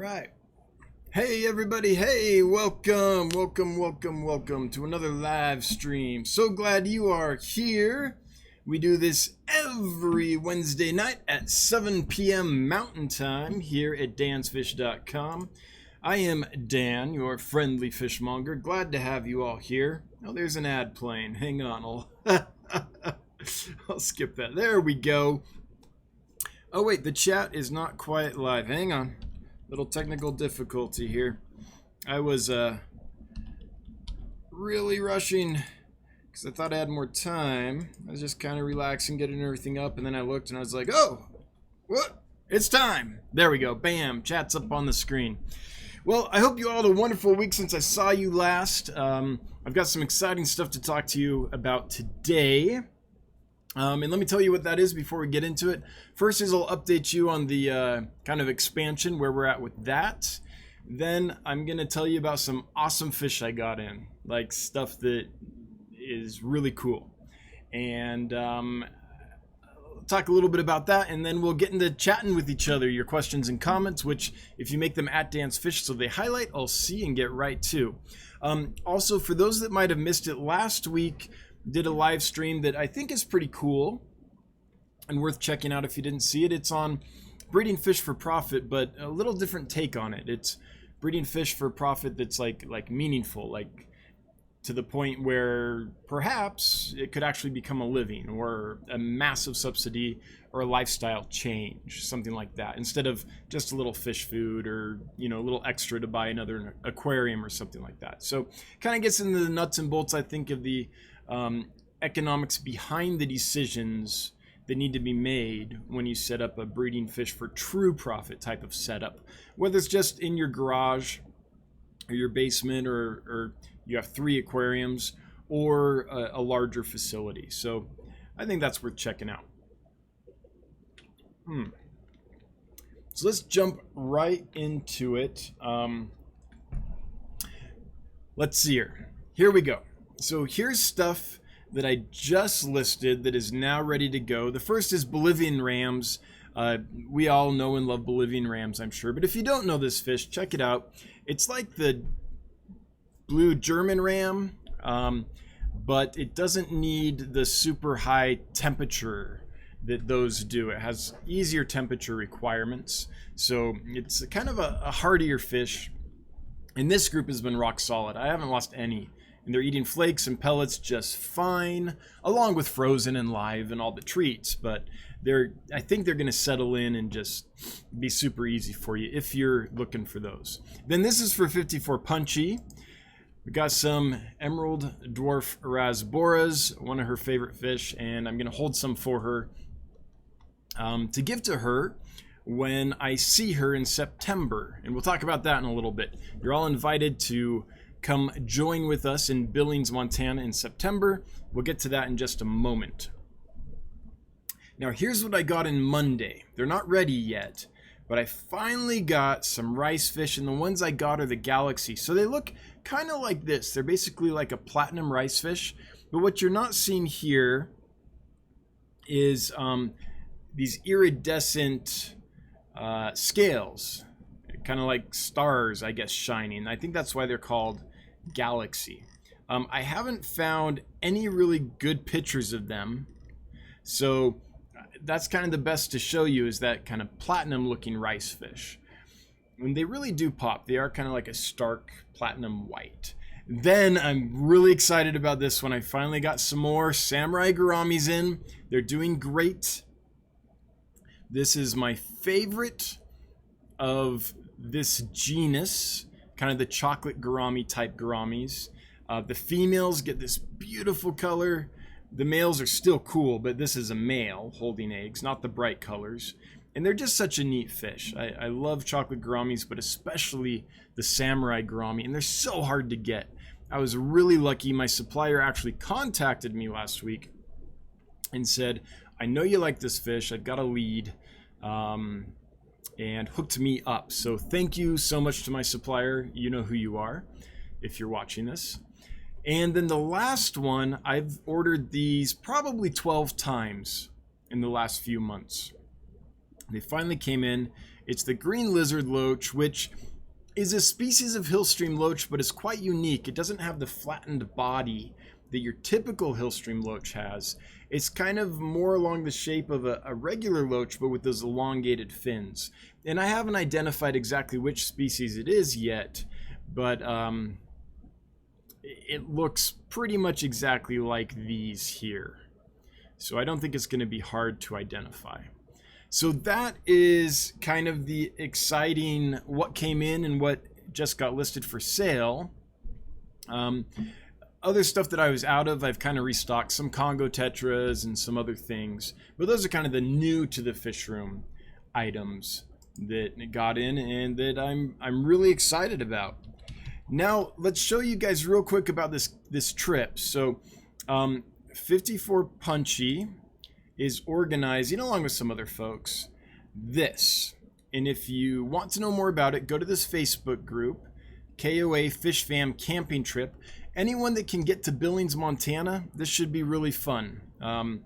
right. Hey everybody, hey, welcome to another live stream. So glad you are here. We do this every Wednesday night at 7 p.m. Mountain Time here at dansfish.com. I am Dan, your friendly fishmonger. Glad to have you all here. Oh, there's an ad playing. Hang on, I'll skip that. There we go. Oh wait, the chat is not quite live. Hang on. Little technical difficulty here. I was really rushing because I thought I had more time. I was just kind of relaxing, getting everything up, and then I looked and I was like, oh, what? It's time. There we go. Bam. Chat's up on the screen. Well, I hope you all had a wonderful week since I saw you last. I've got some exciting stuff to talk to you about today. And let me tell you what that is before we get into it. First is I'll update you on the kind of expansion, where we're at with that. Then I'm going to tell you about some awesome fish I got in, like stuff that is really cool. And talk a little bit about that, and then we'll get into chatting with each other, your questions and comments, which if you make them at DanceFish so they highlight, I'll see and get right to. Also, for those that might have missed it last week, did a live stream that I think is pretty cool and worth checking out if you didn't see it. It's on breeding fish for profit, but a little different take on it. It's breeding fish for profit that's like meaningful, like to the point where perhaps it could actually become a living or a massive subsidy or a lifestyle change, something like that, instead of just a little fish food or, you know, a little extra to buy another aquarium or something like that. So kind of gets into the nuts and bolts, I think, of the economics behind the decisions that need to be made when you set up a breeding fish for true profit type of setup, whether it's just in your garage or your basement, or you have 3 aquariums, or a larger facility. So I think that's worth checking out. So let's jump right into it. Let's see here. Here we go. So here's stuff that I just listed that is now ready to go. The first is Bolivian rams. We all know and love Bolivian rams, I'm sure. But if you don't know this fish, check it out. It's like the blue German ram, but it doesn't need the super high temperature that those do. It has easier temperature requirements. So it's kind of a hardier fish. And this group has been rock solid. I haven't lost any. And they're eating flakes and pellets just fine, along with frozen and live and all the treats. But I think they're going to settle in and just be super easy for you if you're looking for those. Then this is for 54Punchie. We got some emerald dwarf rasboras, one of her favorite fish, and I'm going to hold some for her to give to her when I see her in September. And we'll talk about that in a little bit. You're all invited to come join with us in Billings, Montana in September. We'll get to that in just a moment. Now here's what I got in Monday. They're not ready yet, but I finally got some rice fish, and the ones I got are the Galaxy. So they look kind of like this. They're basically like a platinum rice fish, but what you're not seeing here is these iridescent scales, kind of like stars, I guess, shining. I think that's why they're called Galaxy. I haven't found any really good pictures of them, so that's kind of the best to show you, is that kind of platinum looking rice fish. And they really do pop. They are kind of like a stark platinum white. Then I'm really excited about this one. I finally got some more samurai gouramis in. They're doing great. This is my favorite of this genus, kind of the chocolate gourami type gouramis. The females get this beautiful color. The males are still cool, but this is a male holding eggs, not the bright colors. And they're just such a neat fish. I love chocolate gouramis, but especially the samurai gourami, and they're so hard to get. I was really lucky. My supplier actually contacted me last week and said, I know you like this fish. I've got a lead. And hooked me up. So thank you so much to my supplier. You know who you are if you're watching this. And then the last one, I've ordered these probably 12 times in the last few months. They finally came in, It's the green lizard loach, which is a species of hillstream loach, but it's quite unique. It doesn't have the flattened body that your typical hillstream loach has. It's kind of more along the shape of a regular loach, but with those elongated fins. And I haven't identified exactly which species it is yet, but it looks pretty much exactly like these here. So I don't think it's going to be hard to identify. So that is kind of the exciting what came in and what just got listed for sale. Other stuff that I was out of, I've kind of restocked some Congo tetras and some other things. But those are kind of the new to the fish room items that got in and that I'm really excited about. Now let's show you guys real quick about this trip. So 54Punchie is organizing, along with some other folks, this. And if you want to know more about it, go to this Facebook group, KOA Fish Fam Camping Trip. Anyone that can get to Billings, Montana, this should be really fun. And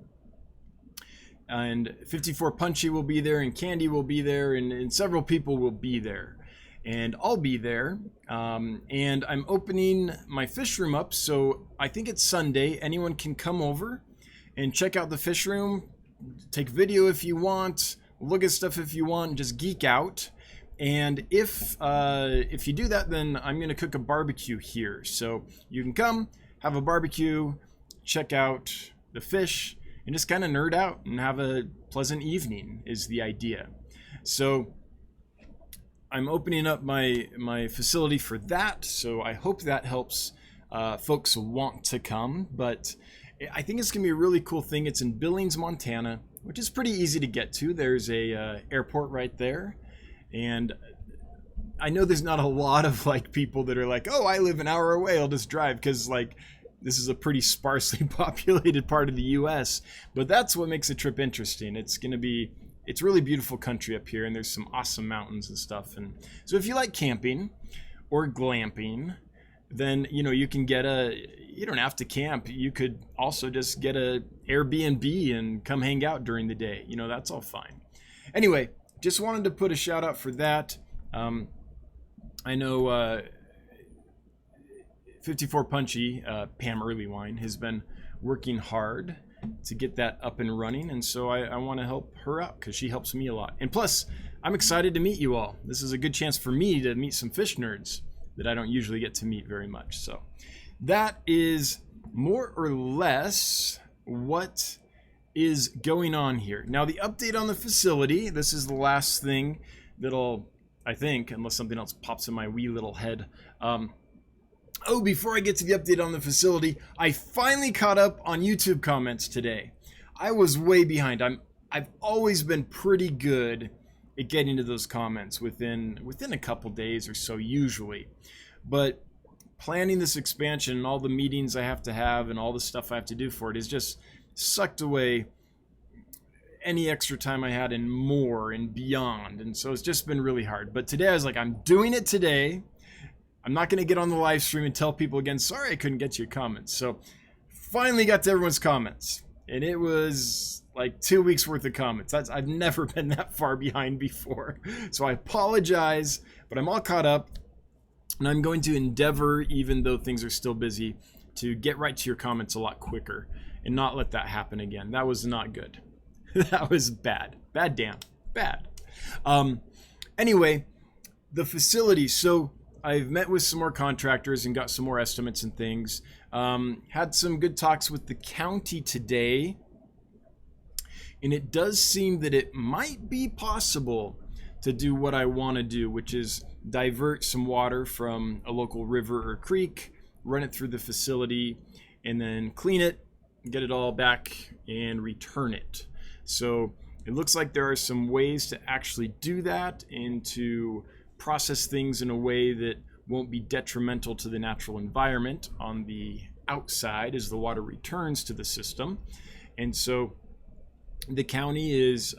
54Punchie will be there, and Candy will be there, and several people will be there. And I'll be there. And I'm opening my fish room up, so I think it's Sunday. Anyone can come over and check out the fish room, take video if you want, look at stuff if you want, just geek out. And if you do that, then I'm going to cook a barbecue here. So you can come, have a barbecue, check out the fish, and just kind of nerd out and have a pleasant evening is the idea. So I'm opening up my facility for that. So I hope that helps folks want to come. But I think it's going to be a really cool thing. It's in Billings, Montana, which is pretty easy to get to. There's a airport right there. And I know there's not a lot of like people that are like, oh, I live an hour away, I'll just drive, because like this is a pretty sparsely populated part of the US. But that's what makes the trip interesting. It's really beautiful country up here, and there's some awesome mountains and stuff. And so if you like camping or glamping, then you can get you don't have to camp. You could also just get a Airbnb and come hang out during the day. That's all fine. Anyway, just wanted to put a shout out for that. I know 54Punchie, Pam Earlywine, has been working hard to get that up and running, and so I want to help her out because she helps me a lot. And plus, I'm excited to meet you all. This is a good chance for me to meet some fish nerds that I don't usually get to meet very much. So that is more or less what is going on here. Now the update on the facility, this is the last thing that'll, I think, unless something else pops in my wee little head. Before I get to the update on the facility, I finally caught up on YouTube comments today. I was way behind. I've always been pretty good at getting to those comments within a couple days or so usually. But planning this expansion and all the meetings I have to have and all the stuff I have to do for it is just sucked away any extra time I had and more and beyond. And so it's just been really hard. But today I was like, I'm doing it today. I'm not going to get on the live stream and tell people again, sorry I couldn't get to your comments. So finally got to everyone's comments. And it was like 2 weeks worth of comments. I've never been that far behind before. So I apologize, but I'm all caught up. And I'm going to endeavor, even though things are still busy, to get right to your comments a lot quicker and not let that happen again. That was not good. That was bad. Bad, damn. Bad. Anyway, the facility. So I've met with some more contractors and got some more estimates and things. Had some good talks with the county today. And it does seem that it might be possible to do what I want to do, which is divert some water from a local river or creek, run it through the facility, and then clean it, get it all back, and return it. So it looks like there are some ways to actually do that and to process things in a way that won't be detrimental to the natural environment on the outside as the water returns to the system. And so the county is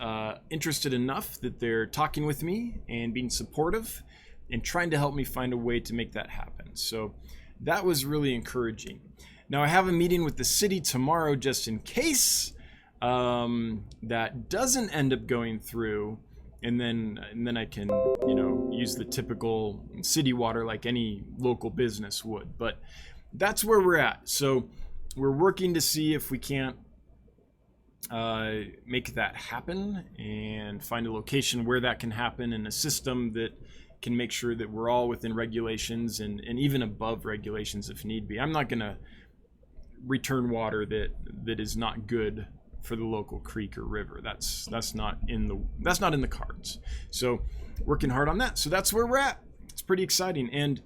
interested enough that they're talking with me and being supportive and trying to help me find a way to make that happen. So that was really encouraging. Now I have a meeting with the city tomorrow just in case that doesn't end up going through. and then I can, use the typical city water like any local business would. But that's where we're at. So we're working to see if we can't make that happen and find a location where that can happen, and a system that can make sure that we're all within regulations and even above regulations if need be. I'm not going to return water that is not good for the local creek or river. That's not in the cards. So working hard on that. So that's where we're at. It's pretty exciting, and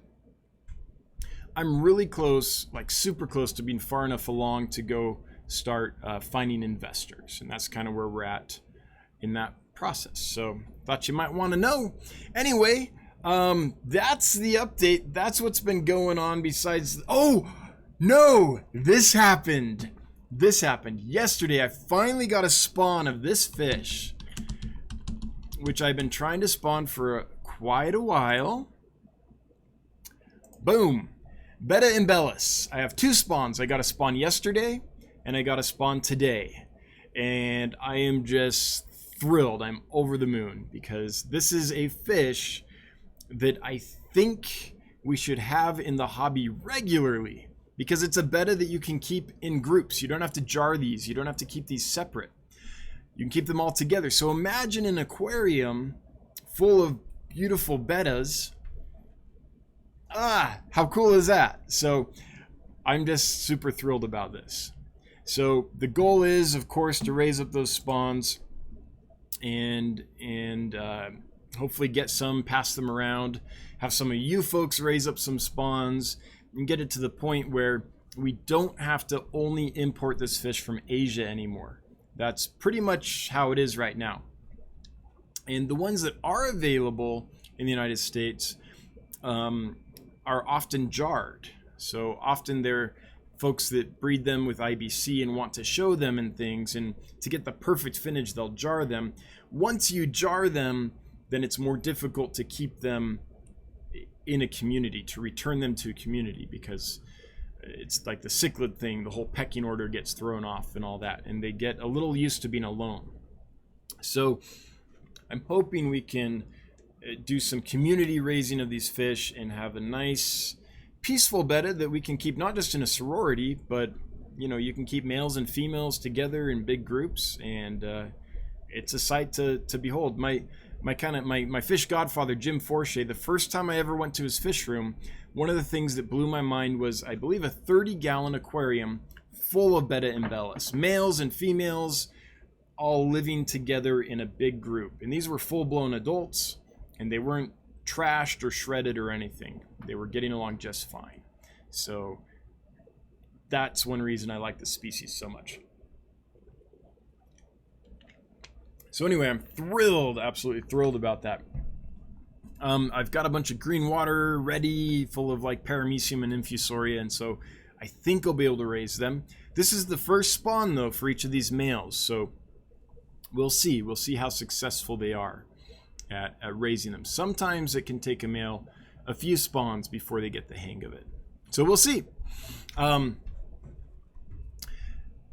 I'm really close, like super close to being far enough along to go start finding investors, and that's kind of where we're at in that process. So thought you might want to know. Anyway, that's the update. That's what's been going on. Besides, oh no, this happened yesterday. I finally got a spawn of this fish, which I've been trying to spawn for quite a while. Boom, Betta embellus. I have 2 spawns. I got a spawn yesterday and I got a spawn today, and I am just thrilled. I'm over the moon, because this is a fish that I think we should have in the hobby regularly, because it's a betta that you can keep in groups. You don't have to jar these. You don't have to keep these separate. You can keep them all together. So imagine an aquarium full of beautiful bettas. How cool is that? So I'm just super thrilled about this. So the goal is, of course, to raise up those spawns and hopefully get some, pass them around, have some of you folks raise up some spawns, and get it to the point where we don't have to only import this fish from Asia anymore. That's pretty much how it is right now. And the ones that are available in the United States are often jarred. So often they're folks that breed them with IBC and want to show them and things, and to get the perfect finish, they'll jar them. Once you jar them, then it's more difficult to keep them in a community, to return them to a community, because it's like the cichlid thing. The whole pecking order gets thrown off and all that, and they get a little used to being alone. So I'm hoping we can do some community raising of these fish and have a nice peaceful betta that we can keep, not just in a sorority, but you can keep males and females together in big groups, and it's a sight to behold. My fish godfather, Jim Forshey, the first time I ever went to his fish room, one of the things that blew my mind was, I believe, a 30-gallon aquarium full of Betta embellus, males and females, all living together in a big group. And these were full-blown adults, and they weren't trashed or shredded or anything. They were getting along just fine. So that's one reason I like this species so much. So anyway, I'm thrilled, absolutely thrilled about that. I've got a bunch of green water ready, full of like paramecium and infusoria, and so I think I'll be able to raise them. This is the first spawn though for each of these males, so we'll see. We'll see how successful they are at raising them. Sometimes it can take a male a few spawns before they get the hang of it. So we'll see. All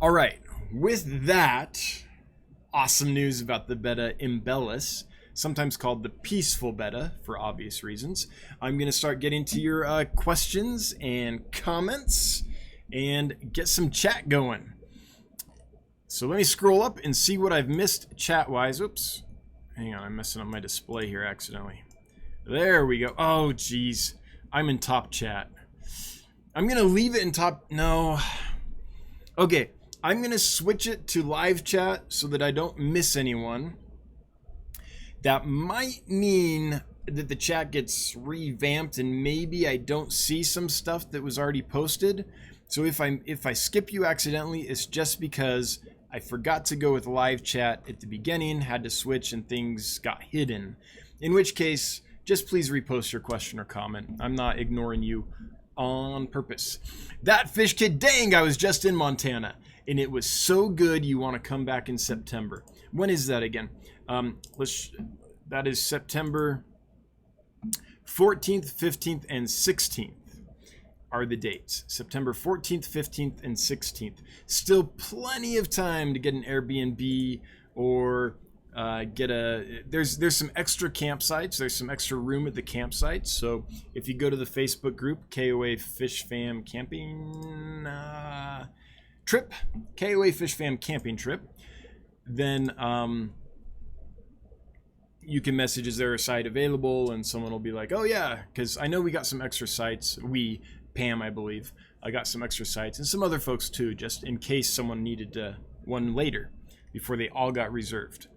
right, with that, awesome news about the Betta embellus, sometimes called the peaceful betta for obvious reasons. I'm going to start getting to your questions and comments and get some chat going. So let me scroll up and see what I've missed chat-wise. Oops. Hang on, I'm messing up my display here accidentally. There we go. Oh, geez. I'm in top chat. I'm going to leave it in top... No. Okay. I'm going to switch it to live chat so that I don't miss anyone. That might mean that the chat gets revamped and maybe I don't see some stuff that was already posted. So if I skip you accidentally, it's just because I forgot to go with live chat at the beginning, had to switch and things got hidden. In which case, just please repost your question or comment. I'm not ignoring you on purpose. That fish kid, dang, I was just in Montana and it was so good you want to come back in September. When is that again? That is September 14th, 15th, and 16th are the dates. September 14th, 15th, and 16th. Still plenty of time to get an Airbnb or There's some extra campsites. There's some extra room at the campsites. So if you go to the Facebook group, KOA Fish Fam Camping Trip, KOA Fish Fam Camping Trip, then you can message, is there a site available? And someone will be like, oh yeah, because I know we got some extra sites. Pam, I believe, I got some extra sites, and some other folks too, just in case someone needed one later, before they all got reserved.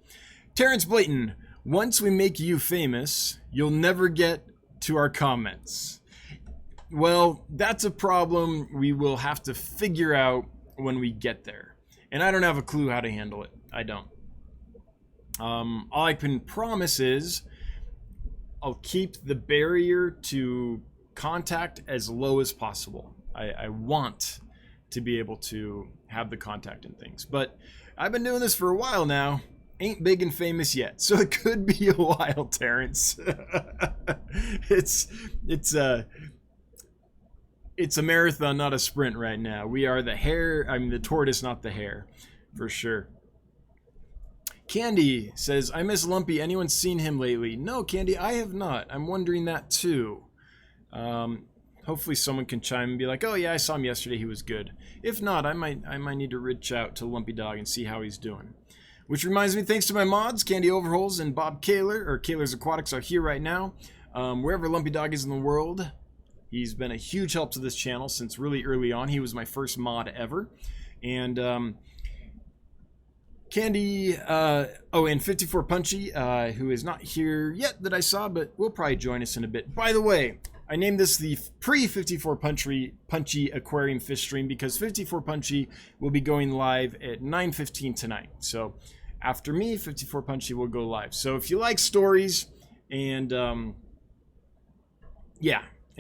Terrence Blayton, once we make you famous, you'll never get to our comments. Well, that's a problem we will have to figure out when we get there. And I don't have a clue how to handle it. I don't. All I can promise is I'll keep the barrier to contact as low as possible. I want to be able to have the contact and things, but I've been doing this for a while now. Ain't big and famous yet, so it could be a while, Terrence. It's a marathon, not a sprint right now. We are the tortoise, not the hare, for sure. Candy says, I miss Lumpy. Anyone seen him lately? No, Candy, I have not. I'm wondering that too. Hopefully someone can chime and be like, oh yeah, I saw him yesterday, he was good. If not, I might need to reach out to Lumpy Dog and see how he's doing. Which reminds me, thanks to my mods, Candy Overholes and Bob Kaler, or Kaler's Aquatics, are here right now. Wherever Lumpy Dog is in the world, he's been a huge help to this channel since really early on. He was my first mod ever. And Candy, and 54Punchie, who is not here yet that I saw, but will probably join us in a bit. By the way, I named this the Pre-54Punchie Aquarium Fish Stream because 54Punchie will be going live at 9:15 tonight. So after me, 54Punchie will go live. So if you like stories and and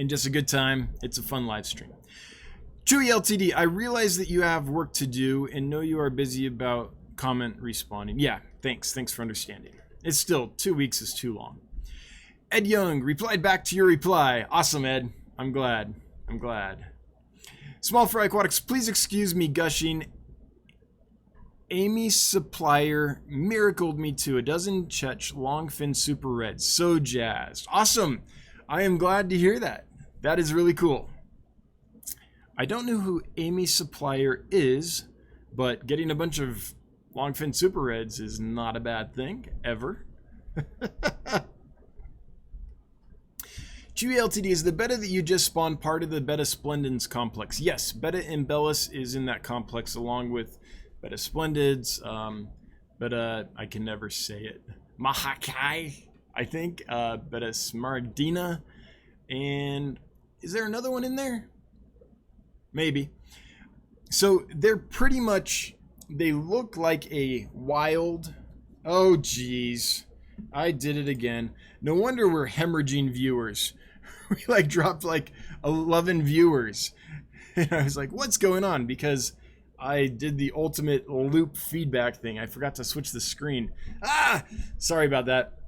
just a good time, it's a fun live stream. Chewy LTD, I realize that you have work to do and know you are busy about comment responding. Yeah, thanks for understanding. It's still 2 weeks is too long. Ed Young replied back to your reply. Awesome, Ed. I'm glad. Small Fry Aquatics, please excuse me gushing. Amy's supplier miracled me to a dozen Chetch longfin super reds. So jazzed. Awesome. I am glad to hear that. That is really cool. I don't know who Amy's supplier is, but getting a bunch of longfin super reds is not a bad thing, ever. Chewy LTD, is the betta that you just spawned part of the Betta Splendens complex? Yes, Betta Embellus is in that complex along with Betta Splendids, Betta, I can never say it, Mahakai, I think, Betta Smardina, and is there another one in there? Maybe. So they're pretty much, they look like a wild, oh geez, I did it again. No wonder we're hemorrhaging viewers. We like dropped like 11 viewers. And I was like, what's going on? Because I did the ultimate loop feedback thing. I forgot to switch the screen. Sorry about that.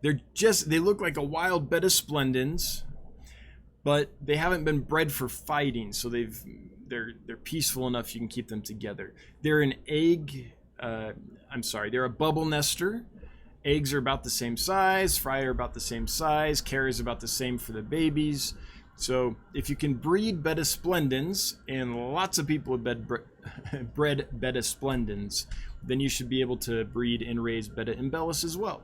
They look like a wild Betta Splendens, but they haven't been bred for fighting, so they're peaceful enough you can keep them together. They're an egg, they're a bubble nester. Eggs are about the same size, fry are about the same size, care is about the same for the babies. So if you can breed Betta Splendens, and lots of people have bred Betta Splendens, then you should be able to breed and raise Betta Embellus as well.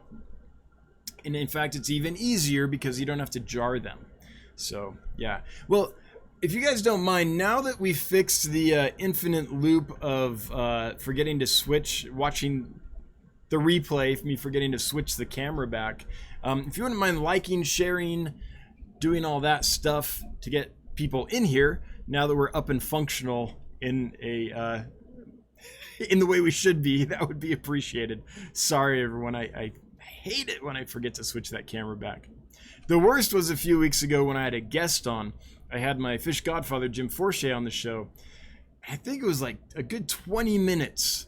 And in fact, it's even easier because you don't have to jar them. So yeah, well, if you guys don't mind, now that we fixed the infinite loop of forgetting to switch, watching the replay, me forgetting to switch the camera back, if you wouldn't mind liking, sharing, doing all that stuff to get people in here, now that we're up and functional in a in the way we should be, that would be appreciated. Sorry everyone, I hate it when I forget to switch that camera back. The worst was a few weeks ago when I had a guest on. I had my fish godfather Jim Forshey on the show. I think it was like a good 20 minutes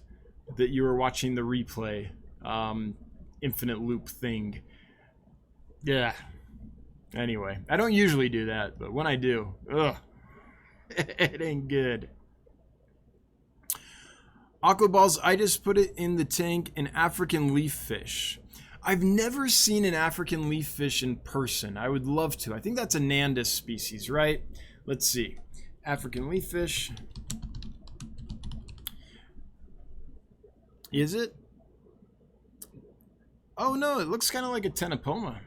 that you were watching the replay infinite loop thing. Yeah, anyway, I don't usually do that, but when I do, ugh, it ain't good. Aquaballs, I just put it in the tank, an African leaf fish. I've never seen an African leaf fish in person. I would love to. I think that's a Nandus species, right? Let's see. African leaf fish. Is it? Oh no, it looks kind of like a Tenopoma.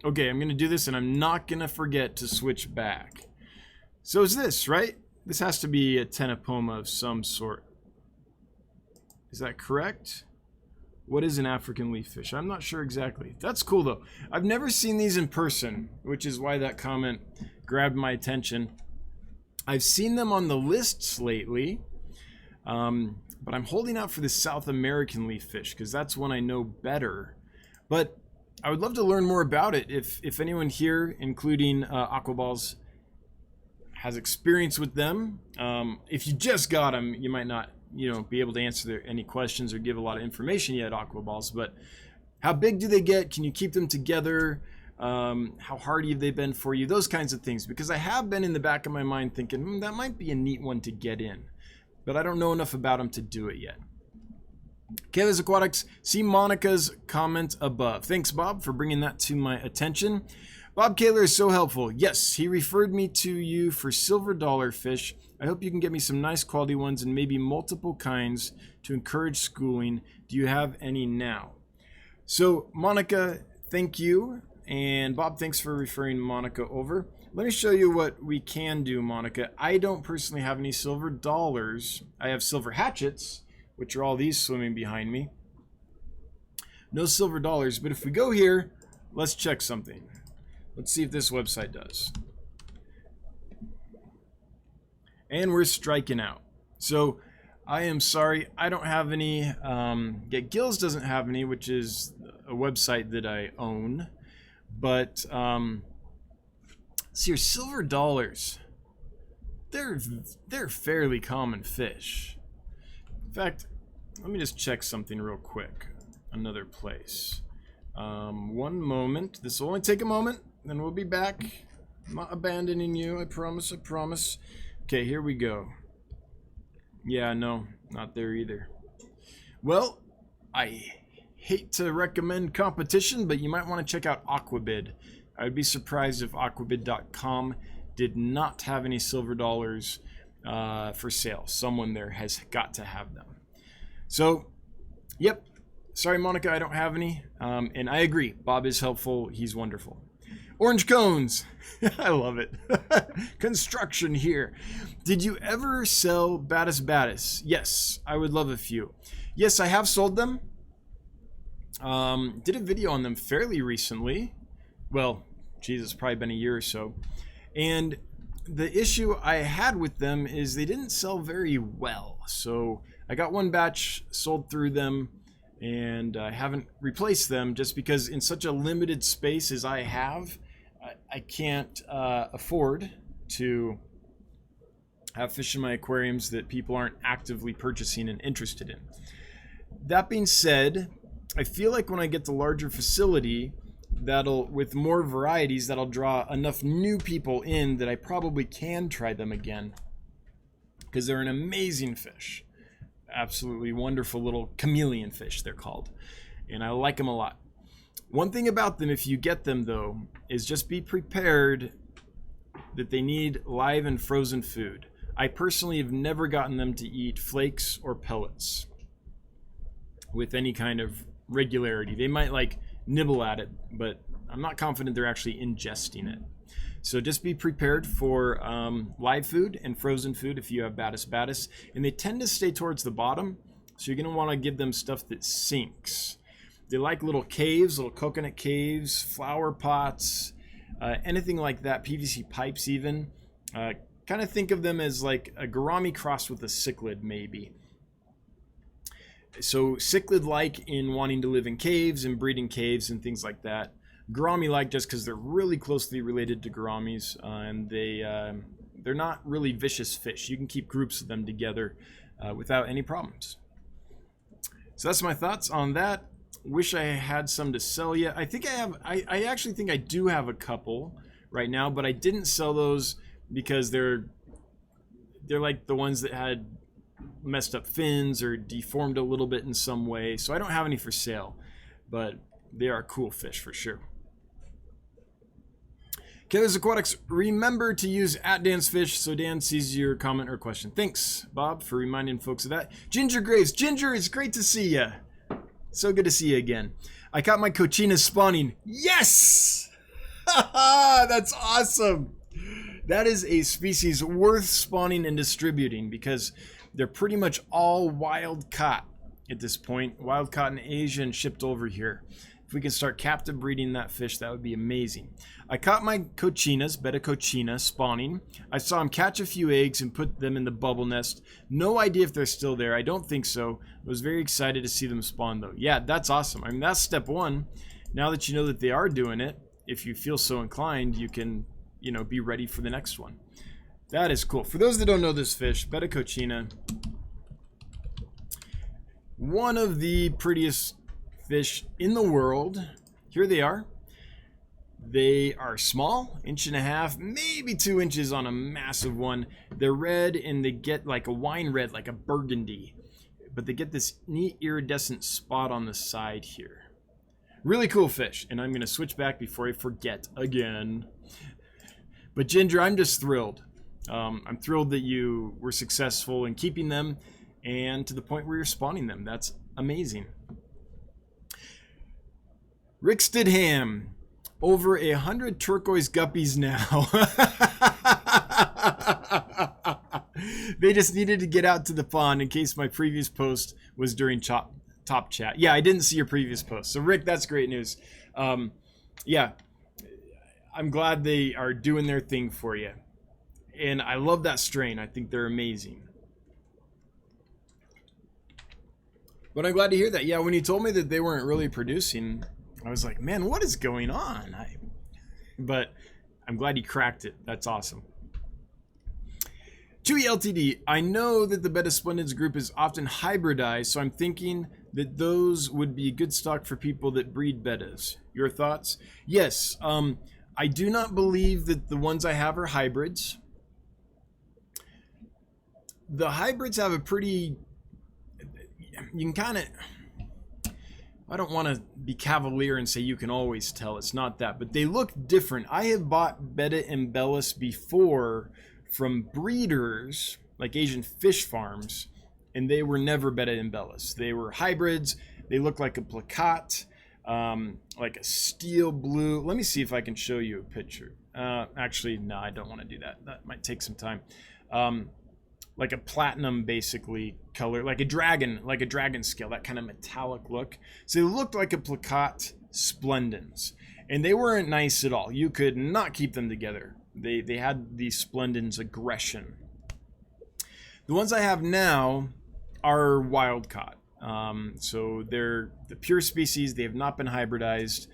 Okay, I'm going to do this and I'm not going to forget to switch back. So is this, right? This has to be a Tenopoma of some sort. Is that correct? What is an African leaf fish? I'm not sure exactly. That's cool though. I've never seen these in person, which is why that comment grabbed my attention. I've seen them on the lists lately, but I'm holding out for the South American leaf fish because that's one I know better. But I would love to learn more about it. If anyone here, including Aquaballs, has experience with them. If you just got them, you might not, be able to answer any questions or give a lot of information yet, Aquaballs. But how big do they get? Can you keep them together? How hardy have they been for you? Those kinds of things. Because I have been in the back of my mind thinking, that might be a neat one to get in. But I don't know enough about them to do it yet. Kayla's Aquatics, see Monica's comment above. Thanks, Bob, for bringing that to my attention. Bob Kaler is so helpful. Yes, he referred me to you for silver dollar fish. I hope you can get me some nice quality ones and maybe multiple kinds to encourage schooling. Do you have any now? So, Monica, thank you. And Bob, thanks for referring Monica over. Let me show you what we can do, Monica. I don't personally have any silver dollars. I have silver hatchets, which are all these swimming behind me. No silver dollars, but if we go here, let's check something. Let's see if this website does. And we're striking out. So I am sorry, I don't have any. Get Gills doesn't have any, which is a website that I own. But see here, silver dollars. They're fairly common fish. In fact, let me just check something real quick. Another place. One moment. This will only take a moment, then we'll be back. I'm not abandoning you, I promise, I promise. Okay, here we go. Yeah, no, not there either. Well, I hate to recommend competition, but you might want to check out Aquabid. I would be surprised if aquabid.com did not have any silver dollars for sale. Someone there has got to have them. So, yep. Sorry, Monica, I don't have any. And I agree. Bob is helpful. He's wonderful. Orange cones. I love it. Construction here. Did you ever sell Batis? Yes, I would love a few. Yes, I have sold them. Did a video on them fairly recently. Well, geez, it's probably been a year or so. And the issue I had with them is they didn't sell very well. So I got one batch sold through them, and I haven't replaced them just because in such a limited space as I have, I can't afford to have fish in my aquariums that people aren't actively purchasing and interested in. That being said, I feel like when I get the larger facility, with more varieties, that'll draw enough new people in that I probably can try them again, because they're an amazing fish. Absolutely wonderful little chameleon fish, they're called, and I like them a lot. One thing about them, if you get them though, is just be prepared that they need live and frozen food. I personally have never gotten them to eat flakes or pellets with any kind of regularity. They might like nibble at it, but I'm not confident they're actually ingesting it. So just be prepared for live food and frozen food if you have Batis. And they tend to stay towards the bottom, so you're going to want to give them stuff that sinks. They like little caves, little coconut caves, flower pots, anything like that, PVC pipes even. Kind of think of them as like a gourami crossed with a cichlid maybe. So cichlid-like in wanting to live in caves and breed in caves and things like that. Gourami-like just because they're really closely related to gouramis, and they're not really vicious fish. You can keep groups of them together without any problems. So that's my thoughts on that. Wish I had some to sell you. I think I have. I actually think I do have a couple right now, but I didn't sell those because they're like the ones that had messed up fins or deformed a little bit in some way. So I don't have any for sale, but they are cool fish for sure. Killers Aquatics, remember to use @DansFish so Dan sees your comment or question. Thanks, Bob, for reminding folks of that. Ginger Graves. Ginger, it's great to see you. So good to see you again. I caught my cochinas spawning. Yes! That's awesome. That is a species worth spawning and distributing because they're pretty much all wild caught at this point. Wild caught in Asia and shipped over here. If we can start captive breeding that fish, that would be amazing. I caught my cochinas, betta cochina, spawning. I saw them catch a few eggs and put them in the bubble nest. No idea if they're still there. I don't think so. I was very excited to see them spawn though. Yeah, that's awesome. I mean, that's step one. Now that you know that they are doing it, if you feel so inclined, you can, you know, be ready for the next one. That is cool. For those that don't know this fish, betta cochina, one of the prettiest fish in the world. Here they are. They are small, 1.5 inches, maybe 2 inches on a massive one. They're red and they get like a wine red, like a burgundy, but they get this neat iridescent spot on the side here. Really cool fish. And I'm going to switch back before I forget again. But Ginger, I'm just thrilled. I'm thrilled that you were successful in keeping them and to the point where you're spawning them. That's amazing. Rick Stidham, over 100 turquoise guppies now. They just needed to get out to the pond in case my previous post was during Top Chat. Yeah, I didn't see your previous post. So Rick, that's great news. Yeah, I'm glad they are doing their thing for you. And I love that strain. I think they're amazing. But I'm glad to hear that. Yeah, when you told me that they weren't really producing, I was like, man, what is going on? But I'm glad he cracked it. That's awesome. Chewy LTD, I know that the Betta Splendens group is often hybridized, so I'm thinking that those would be good stock for people that breed bettas. Your thoughts? Yes, I do not believe that the ones I have are hybrids. The hybrids have a pretty, you can kind of, I don't want to be cavalier and say you can always tell. It's not that, but they look different. I have bought Betta Embellus before from breeders, like Asian fish farms, and they were never Betta Embellus. They were hybrids. They look like a placat, like a steel blue. Let me see if I can show you a picture. Actually, no, I don't want to do that. That might take some time. Like a platinum basically color, like a dragon scale, that kind of metallic look. So they looked like a placat Splendens, and they weren't nice at all. You could not keep them together. They had the Splendens aggression. The ones I have now are wild caught. So they're the pure species. They have not been hybridized.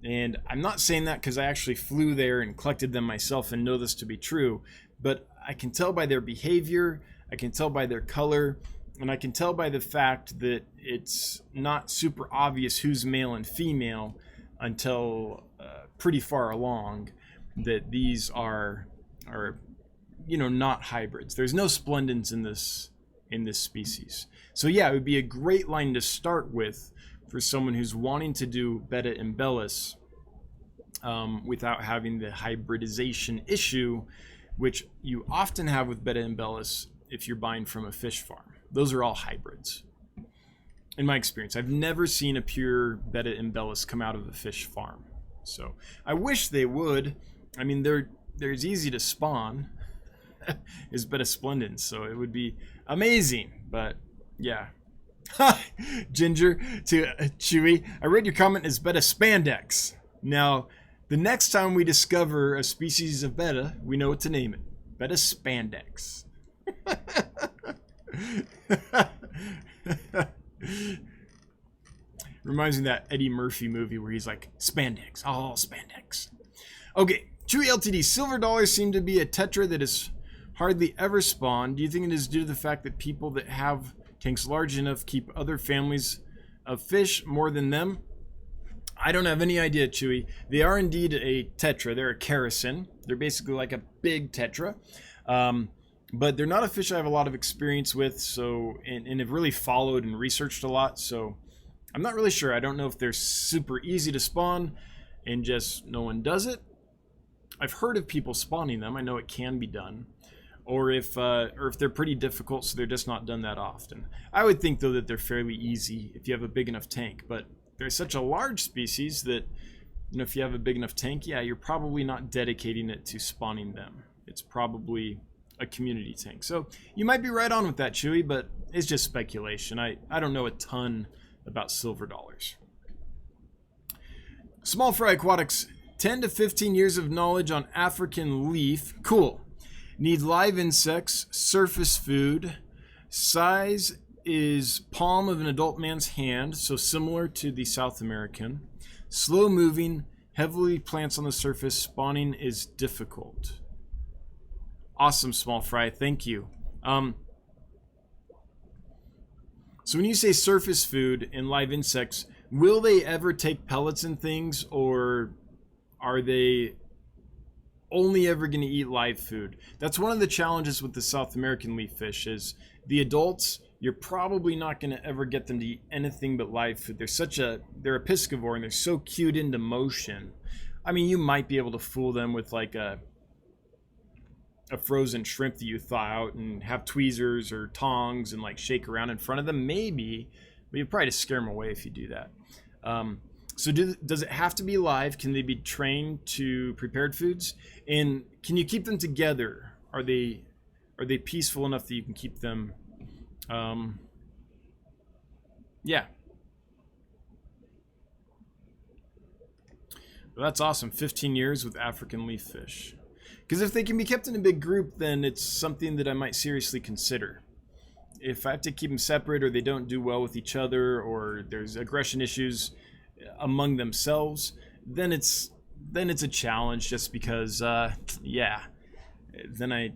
And I'm not saying that because I actually flew there and collected them myself and know this to be true. But I can tell by their behavior, I can tell by their color, and I can tell by the fact that it's not super obvious who's male and female until pretty far along, that these are you know, not hybrids. There's no Splendens in this species. So yeah, it would be a great line to start with for someone who's wanting to do Betta Embellus without having the hybridization issue, which you often have with Betta Embellus if you're buying from a fish farm. Those are all hybrids. In my experience, I've never seen a pure Betta Embellus come out of a fish farm. So I wish they would. I mean, they're as easy to spawn as Betta Splendens, so it would be amazing. But yeah. Ginger to Chewy, I read your comment as Betta Spandex. Now, the next time we discover a species of Betta, we know what to name it. Betta Spandex. Reminds me of that Eddie Murphy movie where he's like, spandex, all spandex. Okay, Chewy LTD, silver dollars seem to be a tetra that is hardly ever spawned. Do you think it is due to the fact that people that have tanks large enough keep other families of fish more than them? I don't have any idea, Chewy. They are indeed a tetra. They're a kerosene. They're basically like a big tetra. but they're not a fish I have a lot of experience with, so and have really followed and researched a lot, so I'm not really sure. I don't know if they're super easy to spawn and just no one does it. I've heard of people spawning them. I know it can be done. Or if they're pretty difficult, so they're just not done that often. I would think, though, that they're fairly easy if you have a big enough tank, but they're such a large species that, you know, if you have a big enough tank, yeah, you're probably not dedicating it to spawning them. It's probably a community tank. So you might be right on with that, Chewy, but it's just speculation. I don't know a ton about silver dollars. Small Fry Aquatics, 10 to 15 years of knowledge on African leaf. Cool. Need live insects, surface food. Size is palm of an adult man's hand, so similar to the South American. Slow moving, heavily plants on the surface. Spawning is difficult. Awesome, Small Fry. Thank you. So when you say surface food and live insects, will they ever take pellets and things, or are they only ever going to eat live food? That's one of the challenges with the South American leaf fish is the adults, you're probably not going to ever get them to eat anything but live food. They're a piscivore and they're so cued into motion. I mean, you might be able to fool them with like a frozen shrimp that you thaw out and have tweezers or tongs and like shake around in front of them, maybe, but you'd probably just scare them away if you do that. So does it have to be live? Can they be trained to prepared foods? And can you keep them together? Are they peaceful enough that you can keep them? Yeah. Well, that's awesome. 15 years with African leaf fish. Because if they can be kept in a big group, then it's something that I might seriously consider. If I have to keep them separate, or they don't do well with each other, or there's aggression issues among themselves, then it's a challenge, just because yeah, then I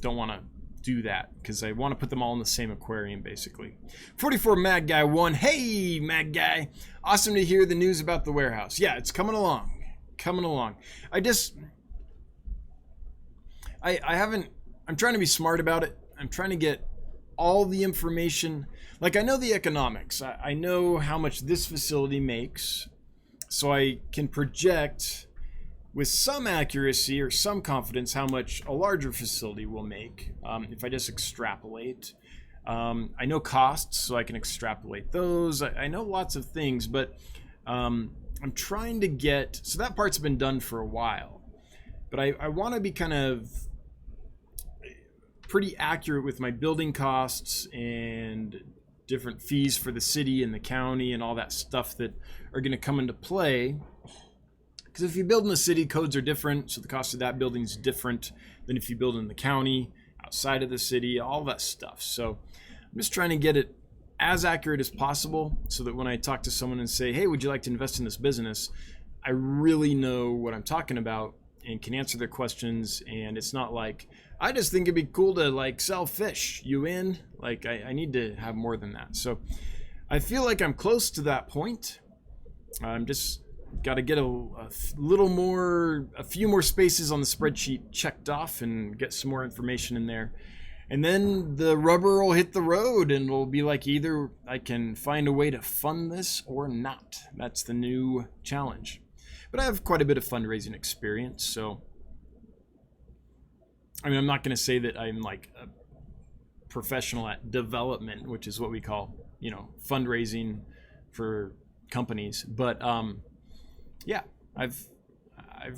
don't want to do that, because I want to put them all in the same aquarium basically. 44 Mad Guy 1. Hey Mad Guy, awesome to hear the news about the warehouse. Yeah, it's coming along. I'm trying to be smart about it. I'm trying to get all the information. Like, I know the economics. I know how much this facility makes, so I can project with some accuracy or some confidence how much a larger facility will make if I just extrapolate. I know costs, so I can extrapolate those. I know lots of things, but I'm trying to get... So that part's been done for a while, but I want to be kind of pretty accurate with my building costs and different fees for the city and the county and all that stuff that are going to come into play. Because if you build in the city, codes are different, so the cost of that building is different than if you build in the county, outside of the city, all that stuff. So I'm just trying to get it as accurate as possible, so that when I talk to someone and say, hey, would you like to invest in this business, I really know what I'm talking about and can answer their questions. And it's not like, I just think it'd be cool to like sell fish. You in? Like, I need to have more than that. So I feel like I'm close to that point. I'm just got to get a few more spaces on the spreadsheet checked off and get some more information in there. And then the rubber will hit the road, and it'll be like, either I can find a way to fund this or not. That's the new challenge. But I have quite a bit of fundraising experience, so I mean, I'm not going to say that I'm like a professional at development, which is what we call, you know, fundraising for companies. But yeah, I've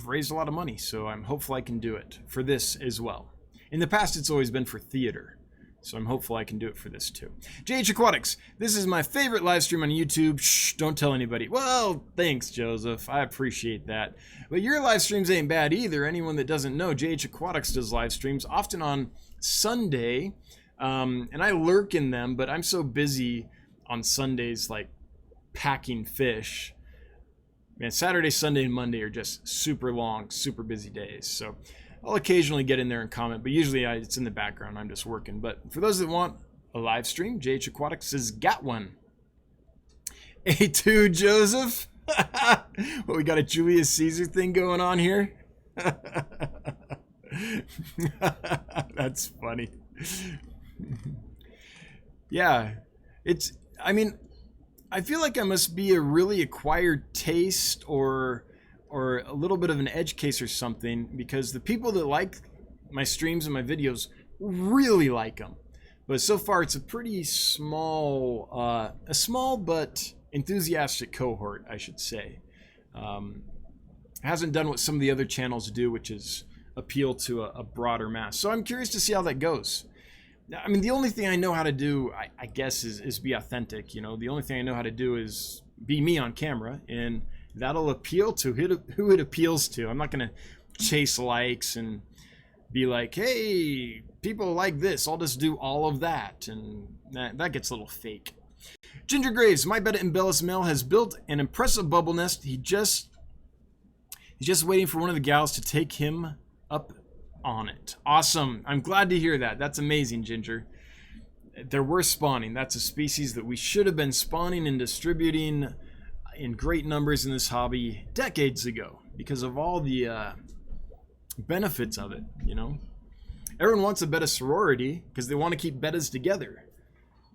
raised a lot of money, so I'm hopeful I can do it for this as well. In the past, it's always been for theater, so I'm hopeful I can do it for this too. JH Aquatics, this is my favorite live stream on YouTube. Shh, don't tell anybody. Well, thanks, Joseph. I appreciate that. But your live streams ain't bad either. Anyone that doesn't know, JH Aquatics does live streams, often on Sunday, and I lurk in them, but I'm so busy on Sundays, like packing fish. Man, Saturday, Sunday, and Monday are just super long, super busy days. So I'll occasionally get in there and comment, but usually it's in the background. I'm just working. But for those that want a live stream, JH Aquatics has got one. A2 Joseph. What, we got a Julius Caesar thing going on here? That's funny. Yeah, I mean, I feel like I must be a really acquired taste or a little bit of an edge case or something, because the people that like my streams and my videos really like them. But so far, it's a pretty small, but enthusiastic cohort, I should say. Hasn't done what some of the other channels do, which is appeal to a broader mass. So I'm curious to see how that goes. I mean, the only thing I know how to do, I guess, is be authentic. You know, the only thing I know how to do is be me on camera, and that'll appeal to who it appeals to. I'm not going to chase likes and be like, hey, people like this, I'll just do all of that. And that gets a little fake. Ginger Graves, my bed at Embellis Male has built an impressive bubble nest. He's just waiting for one of the gals to take him up on it. Awesome. I'm glad to hear that. That's amazing, Ginger. They're worth spawning. That's a species that we should have been spawning and distributing in great numbers in this hobby decades ago because of all the benefits of it, you know. Everyone wants a betta sorority because they want to keep bettas together.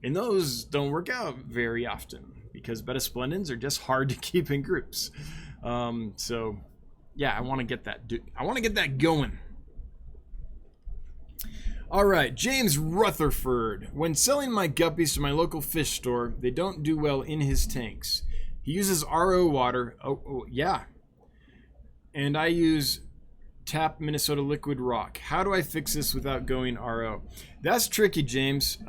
And those don't work out very often because betta splendens are just hard to keep in groups. So yeah, I want to get that going. All right, James Rutherford. When selling my guppies to my local fish store, they don't do well in his tanks. He uses RO water. Oh yeah. And I use tap Minnesota liquid rock. How do I fix this without going RO? That's tricky, James.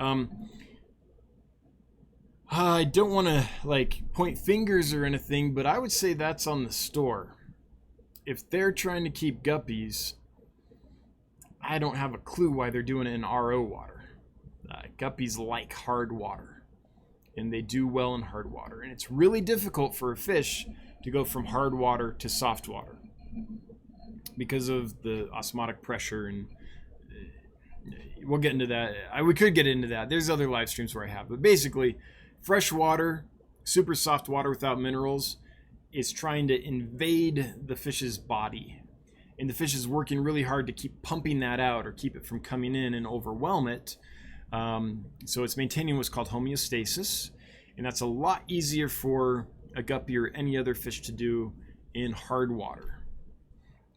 I don't want to like point fingers or anything, but I would say that's on the store. If they're trying to keep guppies, I don't have a clue why they're doing it in RO water. Guppies like hard water, and they do well in hard water. And it's really difficult for a fish to go from hard water to soft water because of the osmotic pressure, and we'll get into that. We could get into that. There's other live streams where I have, but basically, fresh water, super soft water without minerals, is trying to invade the fish's body. And the fish is working really hard to keep pumping that out or keep it from coming in and overwhelm it. So it's maintaining what's called homeostasis. And that's a lot easier for a guppy or any other fish to do in hard water.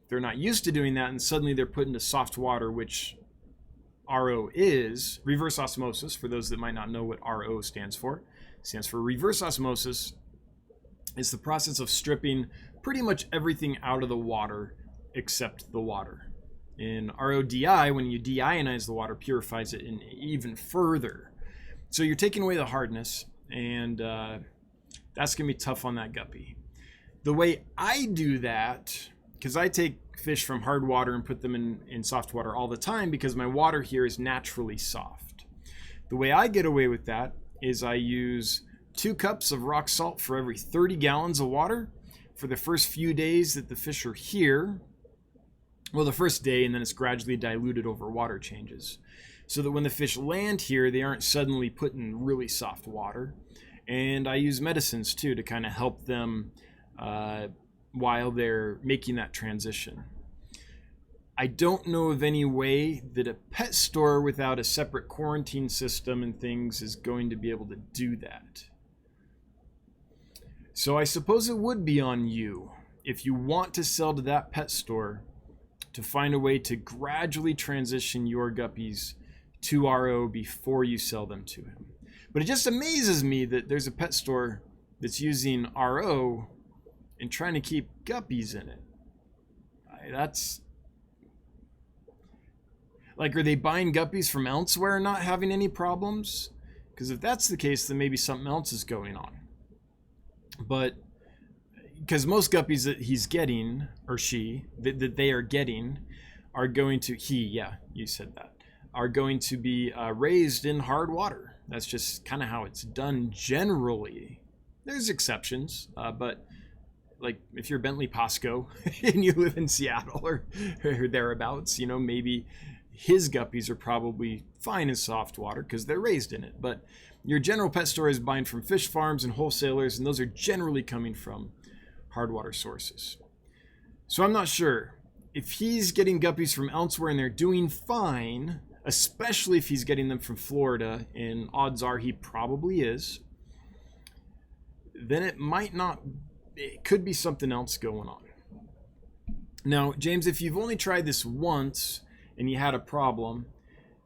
They're not used to doing that, and suddenly they're put into soft water, which RO is. Reverse osmosis, for those that might not know what RO stands for. It stands for reverse osmosis. It's the process of stripping pretty much everything out of the water except the water. In RODI, when you deionize the water, purifies it in even further. So you're taking away the hardness, and that's going to be tough on that guppy. The way I do that, because I take fish from hard water and put them in soft water all the time because my water here is naturally soft. The way I get away with that is I use 2 cups of rock salt for every 30 gallons of water for the first few days that the fish are here. Well, the first day, and then it's gradually diluted over water changes. So that when the fish land here, they aren't suddenly put in really soft water. And I use medicines too to kind of help them while they're making that transition. I don't know of any way that a pet store without a separate quarantine system and things is going to be able to do that. So I suppose it would be on you, if you want to sell to that pet store, to find a way to gradually transition your guppies to RO before you sell them to him. But it just amazes me that there's a pet store that's using RO and trying to keep guppies in it. That's like, are they buying guppies from elsewhere and not having any problems? Because if that's the case, then maybe something else is going on. But because most guppies that he's getting, or she, that they are getting, are going to, you said that, are going to be raised in hard water. That's just kind of how it's done generally. There's exceptions, but like if you're Bentley Pasco and you live in Seattle or thereabouts, maybe his guppies are probably fine in soft water because they're raised in it. But your general pet store is buying from fish farms and wholesalers, and those are generally coming from hard water sources. So I'm not sure. if he's getting guppies from elsewhere and they're doing fine, especially if he's getting them from Florida, and odds are he probably is, then it might not, it could be something else going on. Now, James, if you've only tried this once and you had a problem,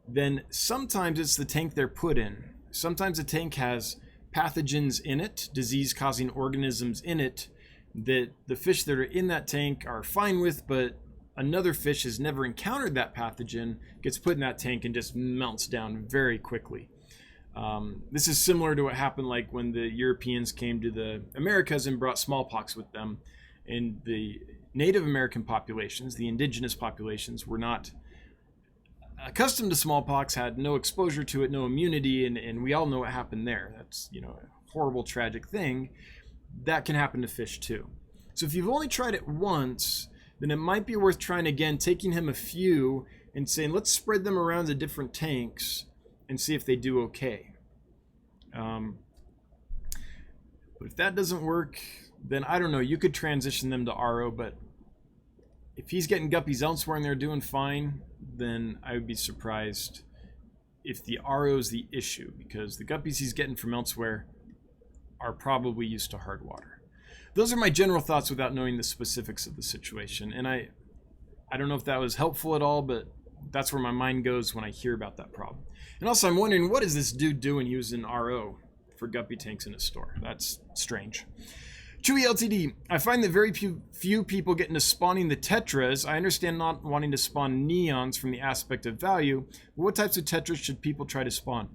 then sometimes it's the tank they're put in. Sometimes the tank has pathogens in it, disease-causing organisms in it, that the fish that are in that tank are fine with, but another fish has never encountered that pathogen, gets put in that tank and just melts down very quickly. This is similar to what happened like when the Europeans came to the Americas and brought smallpox with them. And the Native American populations, the indigenous populations, were not accustomed to smallpox, had no exposure to it, no immunity, and we all know what happened there. That's, you know, a horrible, tragic thing. That can happen to fish too. So if you've only tried it once, then it might be worth trying again, taking him a few and saying, let's spread them around the different tanks and see if they do okay. But if that doesn't work, then I don't know, you could transition them to RO, but if he's getting guppies elsewhere and they're doing fine, then I would be surprised if the RO is the issue, because the guppies he's getting from elsewhere are probably used to hard water. Those are my general thoughts without knowing the specifics of the situation. And I don't know if that was helpful at all, but that's where my mind goes when I hear about that problem. And also I'm wondering, what is this dude doing using RO for guppy tanks in his store? That's strange. Chewy LTD, I find that very few people get into spawning the tetras. I understand not wanting to spawn neons from the aspect of value, but what types of tetras should people try to spawn?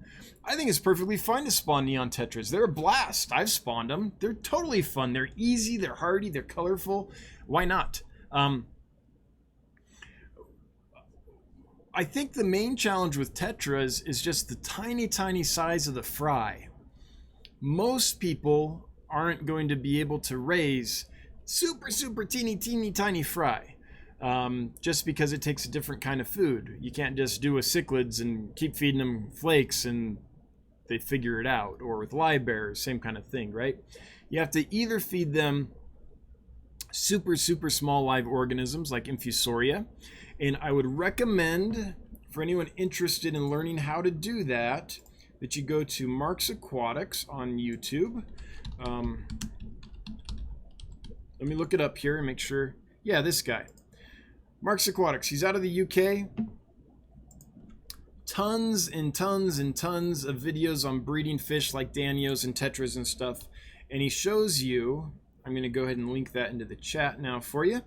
I think it's perfectly fine to spawn neon tetras. They're a blast. I've spawned them. They're totally fun. They're easy, they're hardy, they're colorful. Why not? I think the main challenge with tetras is just the tiny, tiny size of the fry. Most people aren't going to be able to raise super teeny tiny fry, just because it takes a different kind of food. You can't just do with cichlids and keep feeding them flakes and they figure it out, or with live bears, same kind of thing, right? You have to either feed them super small live organisms like Infusoria, and I would recommend for anyone interested in learning how to do that you go to Mark's Aquatics on YouTube. Let me look it up here and make sure. Yeah, this guy, Mark's Aquatics. He's out of the UK. Tons and tons and tons of videos on breeding fish like danios and tetras and stuff. And he shows you, I'm going to go ahead and link that into the chat now for you.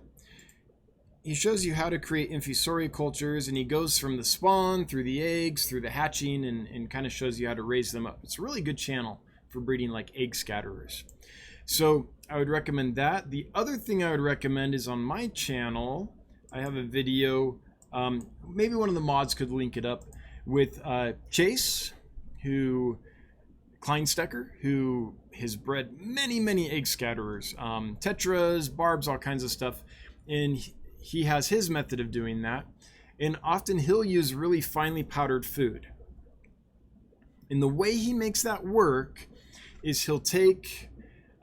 He shows you how to create Infusoria cultures, and he goes from the spawn through the eggs, through the hatching, and kind of shows you how to raise them up. It's a really good channel for breeding like egg scatterers. So I would recommend that. The other thing I would recommend is on my channel, I have a video, maybe one of the mods could link it up, with Chase, Kleinstecker, who has bred many egg scatterers, tetras, barbs, all kinds of stuff. And he has his method of doing that. And often he'll use really finely powdered food. And the way he makes that work is he'll take,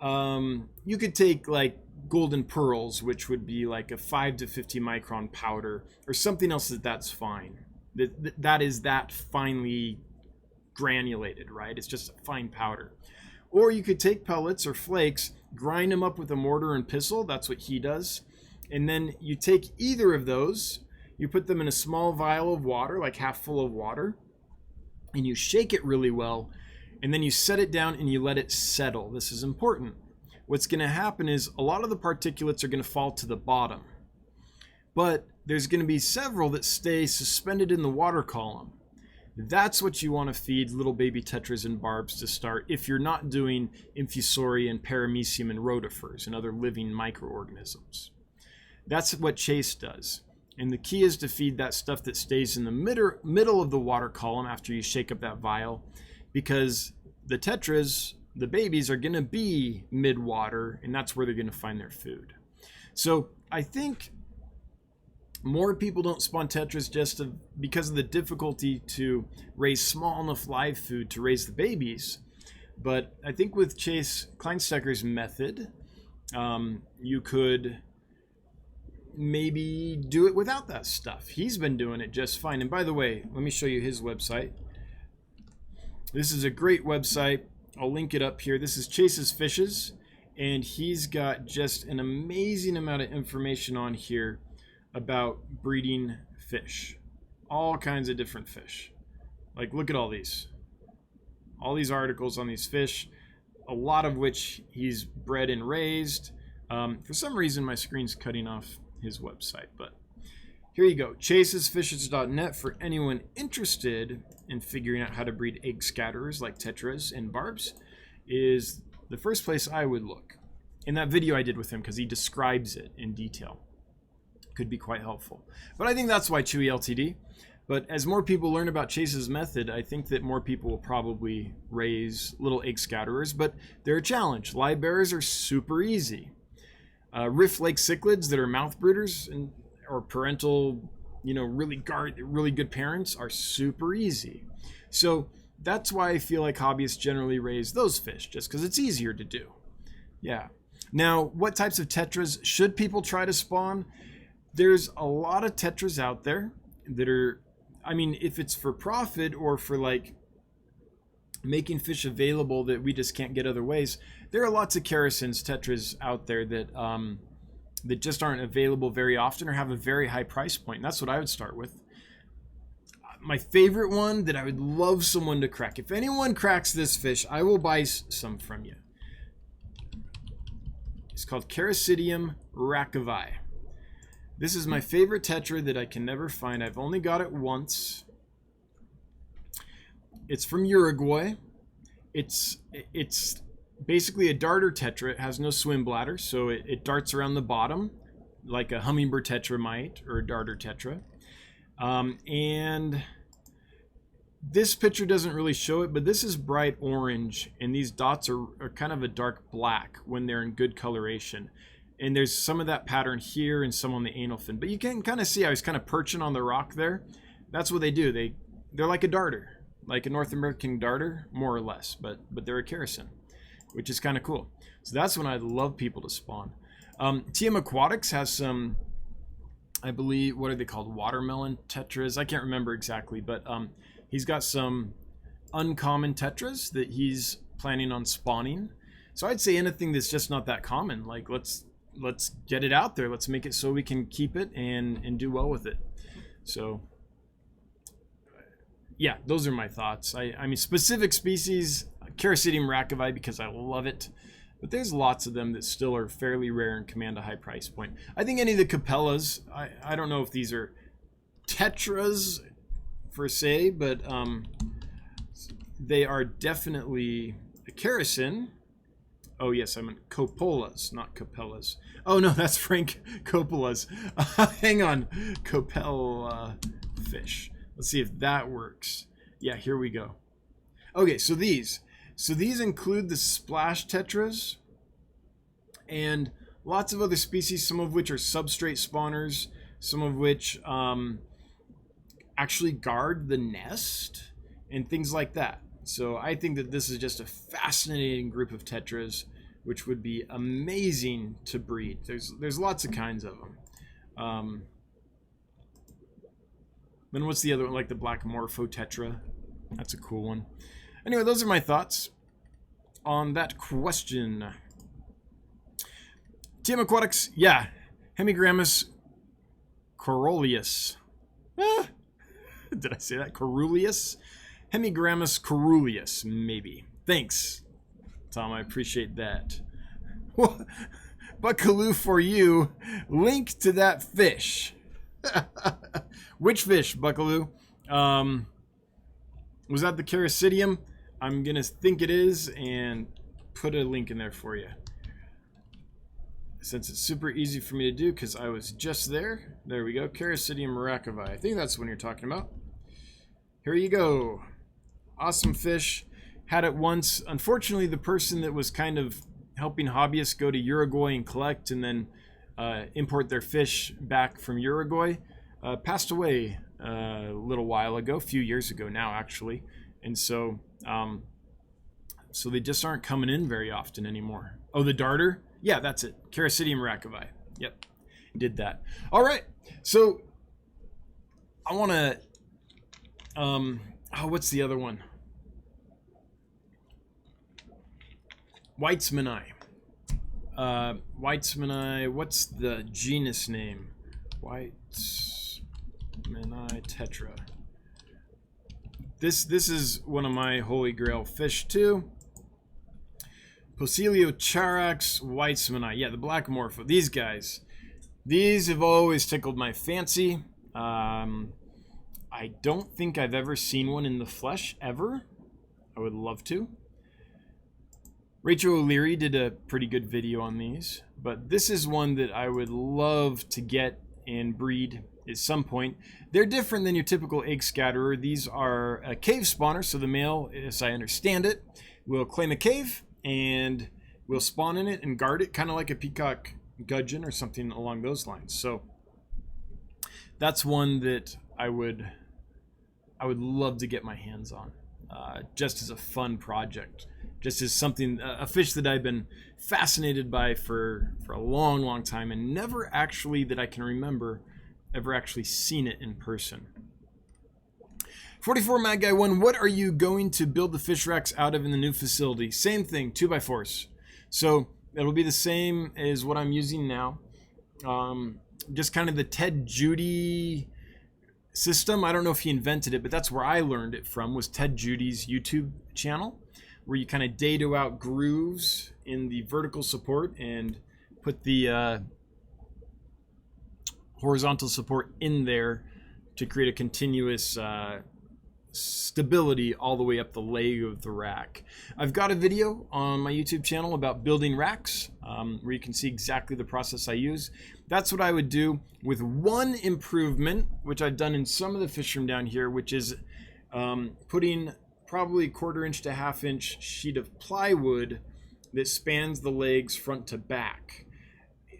you could take like golden pearls, which would be like a 5 to 50 micron powder, or something else that's fine. That is that finely granulated, right? It's just a fine powder. Or you could take pellets or flakes, grind them up with a mortar and pestle. That's what he does. And then you take either of those, you put them in a small vial of water, like half full of water, and you shake it really well, and then you set it down and you let it settle. This is important. What's going to happen is a lot of the particulates are going to fall to the bottom, but there's going to be several that stay suspended in the water column. That's what you want to feed little baby tetras and barbs to start if you're not doing Infusoria and Paramecium and rotifers and other living microorganisms. That's what Chase does. And the key is to feed that stuff that stays in the middle of the water column after you shake up that vial, because the tetras, the babies, are going to be mid-water, and that's where they're going to find their food. So I think more people don't spawn tetras just because of the difficulty to raise small enough live food to raise the babies. But I think with Chase Kleinstecker's method, you could maybe do it without that stuff. He's been doing it just fine. And by the way, let me show you his website. This is a great website. I'll link it up here. This is Chase's Fishes, and he's got just an amazing amount of information on here about breeding fish. All kinds of different fish. Like, look at all these articles on these fish, a lot of which he's bred and raised. For some reason my screen's cutting off his website, but here you go. chasesfishes.net for anyone interested in figuring out how to breed egg scatterers like tetras and barbs is the first place I would look. In that video I did with him, because he describes it in detail. Could be quite helpful. But I think that's why Chewy Ltd. But as more people learn about Chase's method, I think that more people will probably raise little egg scatterers, but they're a challenge. Live bearers are super easy. Rift Lake cichlids that are mouth brooders or parental, really good parents are super easy. So that's why I feel like hobbyists generally raise those fish, just because it's easier to do. Yeah. Now, what types of tetras should people try to spawn? There's a lot of tetras out there that are, if it's for profit or for like making fish available that we just can't get other ways, there are lots of Kerosins tetras out there that that just aren't available very often or have a very high price point. And that's what I would start with. My favorite one that I would love someone to crack. If anyone cracks this fish, I will buy some from you. It's called Kerosidium rackevi. This is my favorite tetra that I can never find. I've only got it once. It's from Uruguay. It's basically a darter tetra. It has no swim bladder, so it darts around the bottom like a hummingbird tetra might, or a darter tetra. And this picture doesn't really show it, but this is bright orange, and these dots are kind of a dark black when they're in good coloration. And there's some of that pattern here and some on the anal fin. But you can kind of see I was kind of perching on the rock there. That's what they do. They're like a darter, like a North American darter, more or less. But they're a Kerosin, which is kind of cool. So that's when I'd love people to spawn. TM Aquatics has some, I believe, what are they called? Watermelon tetras. I can't remember exactly, but he's got some uncommon tetras that he's planning on spawning. So I'd say anything that's just not that common. Like, let's get it out there. Let's make it so we can keep it and do well with it. So yeah, those are my thoughts. I mean, specific species, Kerosidium rackevi, because I love it. But there's lots of them that still are fairly rare and command a high price point. I think any of the Capellas, I don't know if these are tetras per se, but they are definitely a Kerosin. Oh yes, I meant Copolas, not Capellas. Oh no, that's Frank Coppola's. Hang on, Copella fish. Let's see if that works. Yeah, here we go. Okay, so these include the splash tetras and lots of other species, some of which are substrate spawners, some of which actually guard the nest and things like that. So I think that this is just a fascinating group of tetras, which would be amazing to breed. There's lots of kinds of them. Then what's the other one, like the black morpho tetra? That's a cool one. Anyway, those are my thoughts on that question. TM Aquatics, yeah, Hemigrammus coruleus. Did I say that? Coruleus? Hemigrammus coruleus, maybe. Thanks, Tom. I appreciate that. Buckaloo for you. Link to that fish. Which fish, Buckaloo? Was that the Kerosidium? I'm going to think it is and put a link in there for you. Since it's super easy for me to do because I was just there. There we go. Kerosidium rackevi. I think that's what you're talking about. Here you go. Awesome fish. Had it once. Unfortunately, the person that was kind of helping hobbyists go to Uruguay and collect and then import their fish back from Uruguay passed away a little while ago, a few years ago now actually. And so so they just aren't coming in very often anymore. Oh, the darter? Yeah, that's it. Kerosidium rackevi. Yep. did that. All right, so I want to, oh, what's the other one? Weitzmani. Weitzmani, what's the genus name? Weitzmani tetra. This is one of my holy grail fish too. Poeciliocharax weitzmani. Yeah, the black morpho. These guys. These have always tickled my fancy. I don't think I've ever seen one in the flesh, ever. I would love to. Rachel O'Leary did a pretty good video on these, but this is one that I would love to get and breed at some point. They're different than your typical egg scatterer. These are a cave spawner, so the male, as I understand it, will claim a cave and will spawn in it and guard it, kind of like a peacock gudgeon or something along those lines. So that's one that I would love to get my hands on, just as a fun project. Just as something, a fish that I've been fascinated by for a long, long time, and never actually, that I can remember, ever actually seen it in person. 44 Mad Guy 1, what are you going to build the fish racks out of in the new facility? Same thing, 2x4s. So it'll be the same as what I'm using now. Just kind of the Ted Judy system. I don't know if he invented it, but that's where I learned it from, was Ted Judy's YouTube channel, where you kind of dado out grooves in the vertical support and put the horizontal support in there to create a continuous stability all the way up the leg of the rack. I've got a video on my YouTube channel about building racks, where you can see exactly the process I use. That's what I would do, with one improvement, which I've done in some of the fish room down here, which is putting probably a 1/4 inch to 1/2 inch sheet of plywood that spans the legs front to back.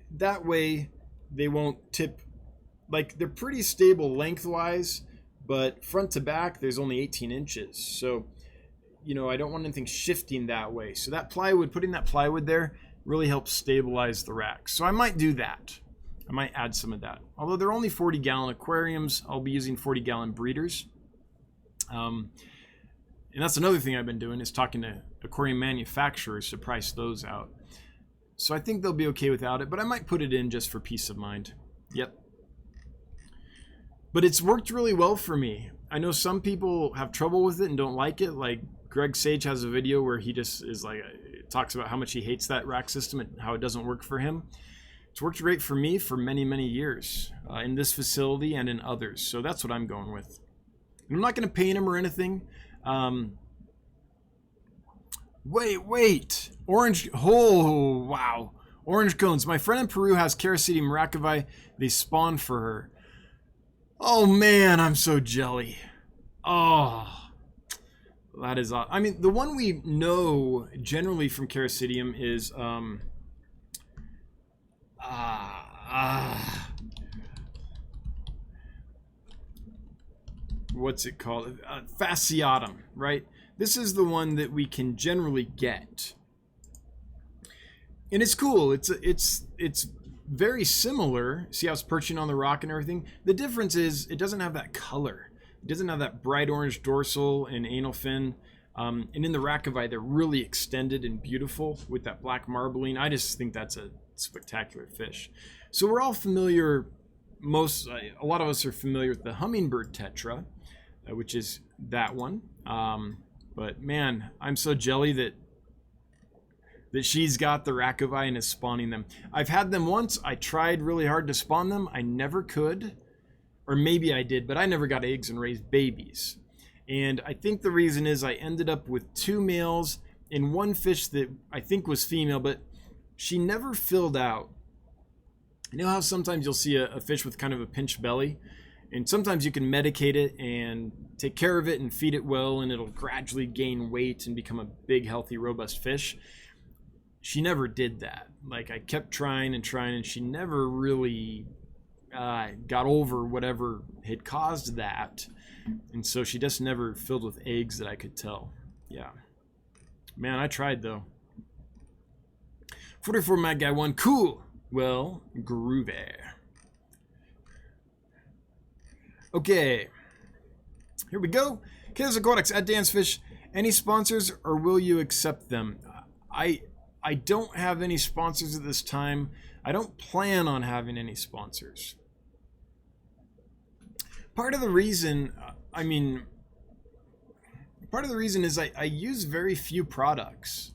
That way they won't tip. Like, they're pretty stable lengthwise, but front to back there's only 18 inches. So, you know, I don't want anything shifting that way. So that plywood, putting that plywood there, really helps stabilize the rack. So I might do that. I might add some of that. Although they're only 40-gallon aquariums, I'll be using 40-gallon breeders. And that's another thing I've been doing, is talking to aquarium manufacturers to price those out. So I think they'll be okay without it, but I might put it in just for peace of mind. Yep. But it's worked really well for me. I know some people have trouble with it and don't like it. Like Greg Sage has a video where he just is like, talks about how much he hates that rack system and how it doesn't work for him. It's worked great for me for many, many years in this facility and in others. So that's what I'm going with. And I'm not going to paint him or anything. Wait. Orange. Oh, wow. Orange cones. My friend in Peru has Caricidium racovi. They spawn for her. Oh, man, I'm so jelly. Oh, that is odd. I mean, the one we know generally from Caricidium is, what's it called? Fasciatum, right? This is the one that we can generally get. And it's cool. It's very similar. See how it's perching on the rock and everything? The difference is it doesn't have that color. It doesn't have that bright orange dorsal and anal fin. And in the racovi, they're really extended and beautiful with that black marbling. I just think that's a spectacular fish. So we're all familiar, a lot of us are familiar with the hummingbird tetra, which is that one. But man, I'm so jelly that she's got the racovi and is spawning them. I've had them once. I tried really hard to spawn them. I never could. Or maybe I did, but I never got eggs and raised babies. And I think the reason is I ended up with 2 males and one fish that I think was female, but she never filled out. You know how sometimes you'll see a fish with kind of a pinched belly? And sometimes you can medicate it and take care of it and feed it well, and it'll gradually gain weight and become a big, healthy, robust fish. She never did that. Like, I kept trying, and she never really got over whatever had caused that. And so she just never filled with eggs that I could tell. Yeah. Man, I tried, though. 44 Mad Guy 1. Cool. Well, groovy. Okay, here we go. Chaos Aquatics at Dan's Fish. Any sponsors, or will you accept them? I don't have any sponsors at this time. I don't plan on having any sponsors. Part of the reason, part of the reason is I use very few products.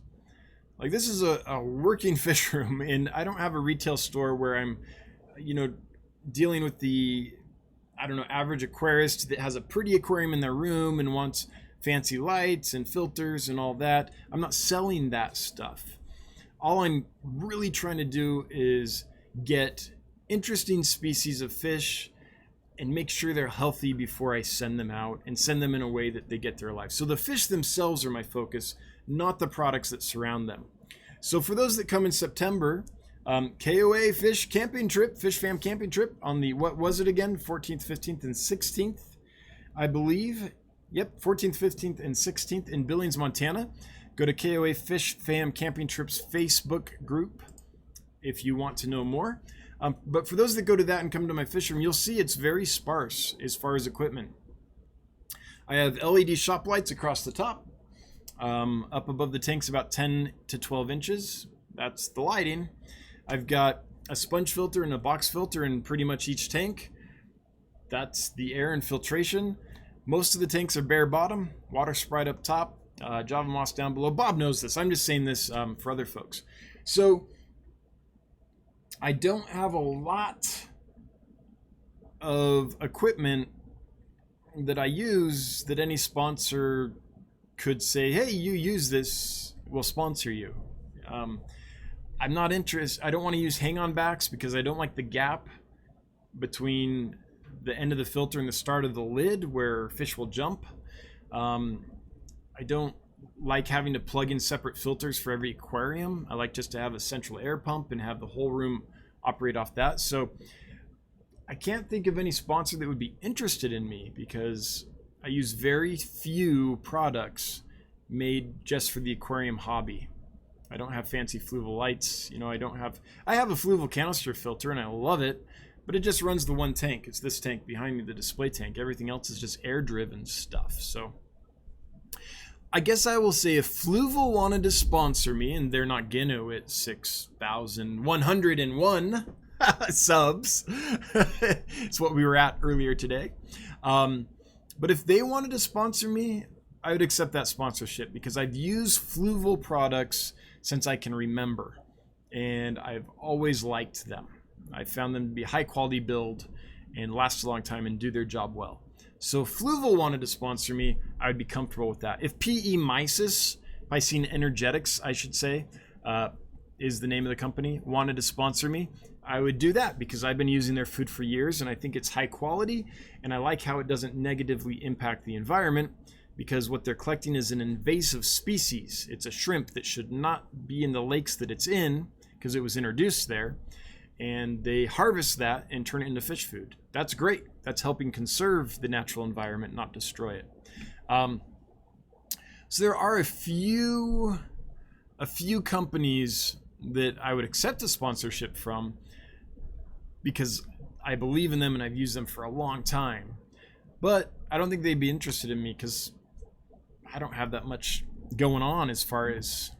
Like, this is a working fish room, and I don't have a retail store where I'm, dealing with the, average aquarist that has a pretty aquarium in their room and wants fancy lights and filters and all that. I'm not selling that stuff. All I'm really trying to do is get interesting species of fish and make sure they're healthy before I send them out, and send them in a way that they get their life. So the fish themselves are my focus, not the products that surround them. So for those that come in September, KOA Fish Camping Trip, Fish Fam Camping Trip on the, what was it again? 14th, 15th, and 16th, I believe. Yep, 14th, 15th, and 16th in Billings, Montana. Go to KOA Fish Fam Camping Trips Facebook group if you want to know more. But for those that go to that and come to my fish room, you'll see it's very sparse as far as equipment. I have LED shop lights across the top. Up above the tanks about 10 to 12 inches. That's the lighting. I've got a sponge filter and a box filter in pretty much each tank. That's the air and filtration. Most of the tanks are bare bottom, water sprite up top, Java moss down below. Bob knows this. I'm just saying this for other folks. So I don't have a lot of equipment that I use that any sponsor could say, hey, you use this, we'll sponsor you. I'm not interested. I don't want to use hang-on backs because I don't like the gap between the end of the filter and the start of the lid where fish will jump. I don't like having to plug in separate filters for every aquarium. I like just to have a central air pump and have the whole room operate off that. So I can't think of any sponsor that would be interested in me because I use very few products made just for the aquarium hobby. I don't have fancy fluval lights. I have a fluval canister filter and I love it, but it just runs the one tank. It's this tank behind me, the display tank. Everything else is just air driven stuff. So I guess I will say if Fluval wanted to sponsor me, and they're not gonna at 6,101 subs. It's what we were at earlier today. But if they wanted to sponsor me, I would accept that sponsorship because I've used Fluval products since I can remember, and I've always liked them. I found them to be high quality build and last a long time and do their job well. So if Fluval wanted to sponsor me, I would be comfortable with that. If PE Mysis, Piscine Energetics, I should say, is the name of the company, wanted to sponsor me, I would do that because I've been using their food for years and I think it's high quality and I like how it doesn't negatively impact the environment because what they're collecting is an invasive species. It's a shrimp that should not be in the lakes that it's in because it was introduced there, and they harvest that and turn it into fish food. That's great. That's helping conserve the natural environment, not destroy it. So there are a few companies that I would accept a sponsorship from because I believe in them and I've used them for a long time. But I don't think they'd be interested in me because I don't have that much going on as far as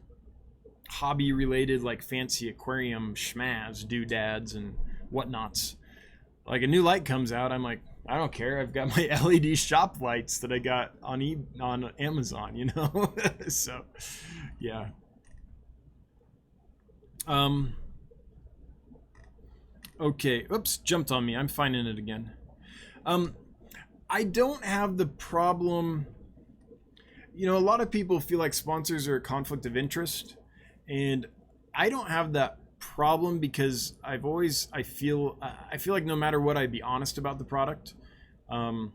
hobby related, like fancy aquarium schmaz, doodads and whatnots. Like a new light comes out, I'm like, I don't care. I've got my LED shop lights that I got on Amazon, you know? So, yeah. Okay. Oops, jumped on me. I'm finding it again. I don't have the problem. You know, a lot of people feel like sponsors are a conflict of interest, and I don't have that problem because I feel like no matter what, I'd be honest about the product. No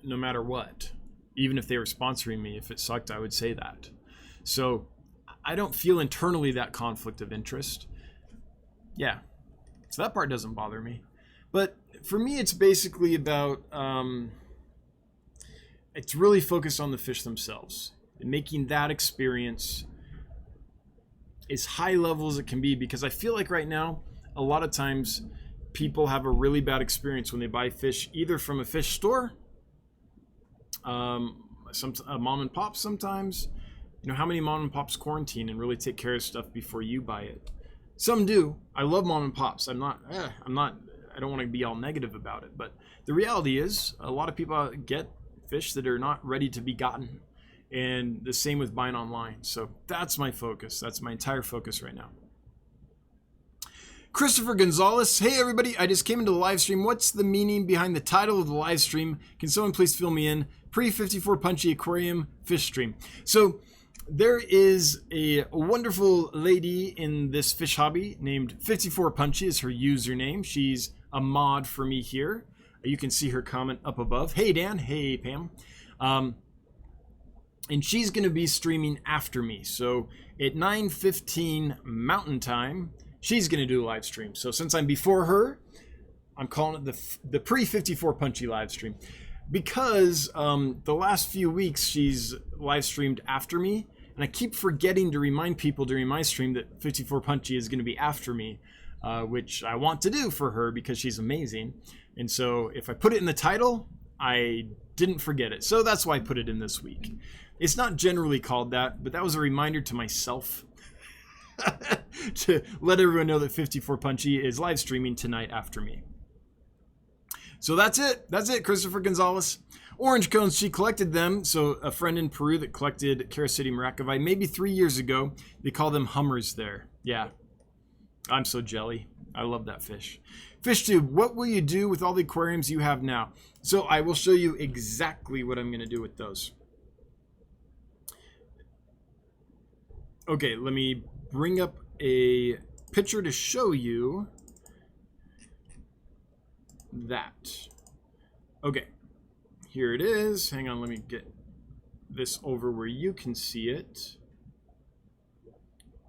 matter what, even if they were sponsoring me, if it sucked, I would say that. So I don't feel internally that conflict of interest. Yeah, so that part doesn't bother me. But for me, it's basically about it's really focused on the fish themselves and making that experience as high level as it can be, because I feel like right now a lot of times people have a really bad experience when they buy fish either from a fish store, a mom and pop sometimes. You know, how many mom and pops quarantine and really take care of stuff before you buy it? Some do. I love mom and pops. I don't want to be all negative about it, but the reality is a lot of people get fish that are not ready to be gotten, and the same with buying online. So that's my focus. That's my entire focus right now. Christopher Gonzalez, hey everybody, I just came into the live stream. What's the meaning behind the title of the live stream? Can someone please fill me in? Pre-54Punchie Aquarium Fish Stream. So there is a wonderful lady in this fish hobby named 54Punchie is her username. She's a mod for me here. You can see her comment up above. Hey Dan, hey Pam. And she's going to be streaming after me. So at 9:15 Mountain Time, she's going to do a live stream. So since I'm before her, I'm calling it the Pre-54Punchie live stream. Because the last few weeks she's live streamed after me, and I keep forgetting to remind people during my stream that 54Punchie is going to be after me, which I want to do for her because she's amazing. And so if I put it in the title, I didn't forget it. So that's why I put it in this week. It's not generally called that, but that was a reminder to myself to let everyone know that 54Punchie is live streaming tonight after me. So that's it. That's it, Christopher Gonzalez. Orange cones, she collected them. So a friend in Peru that collected Carasidium racovi maybe 3 years ago. They call them hummers there. Yeah, I'm so jelly. I love that fish. FishTube, what will you do with all the aquariums you have now? So I will show you exactly what I'm going to do with those. Okay, let me bring up a picture to show you that. Okay, here it is. Hang on, let me get this over where you can see it.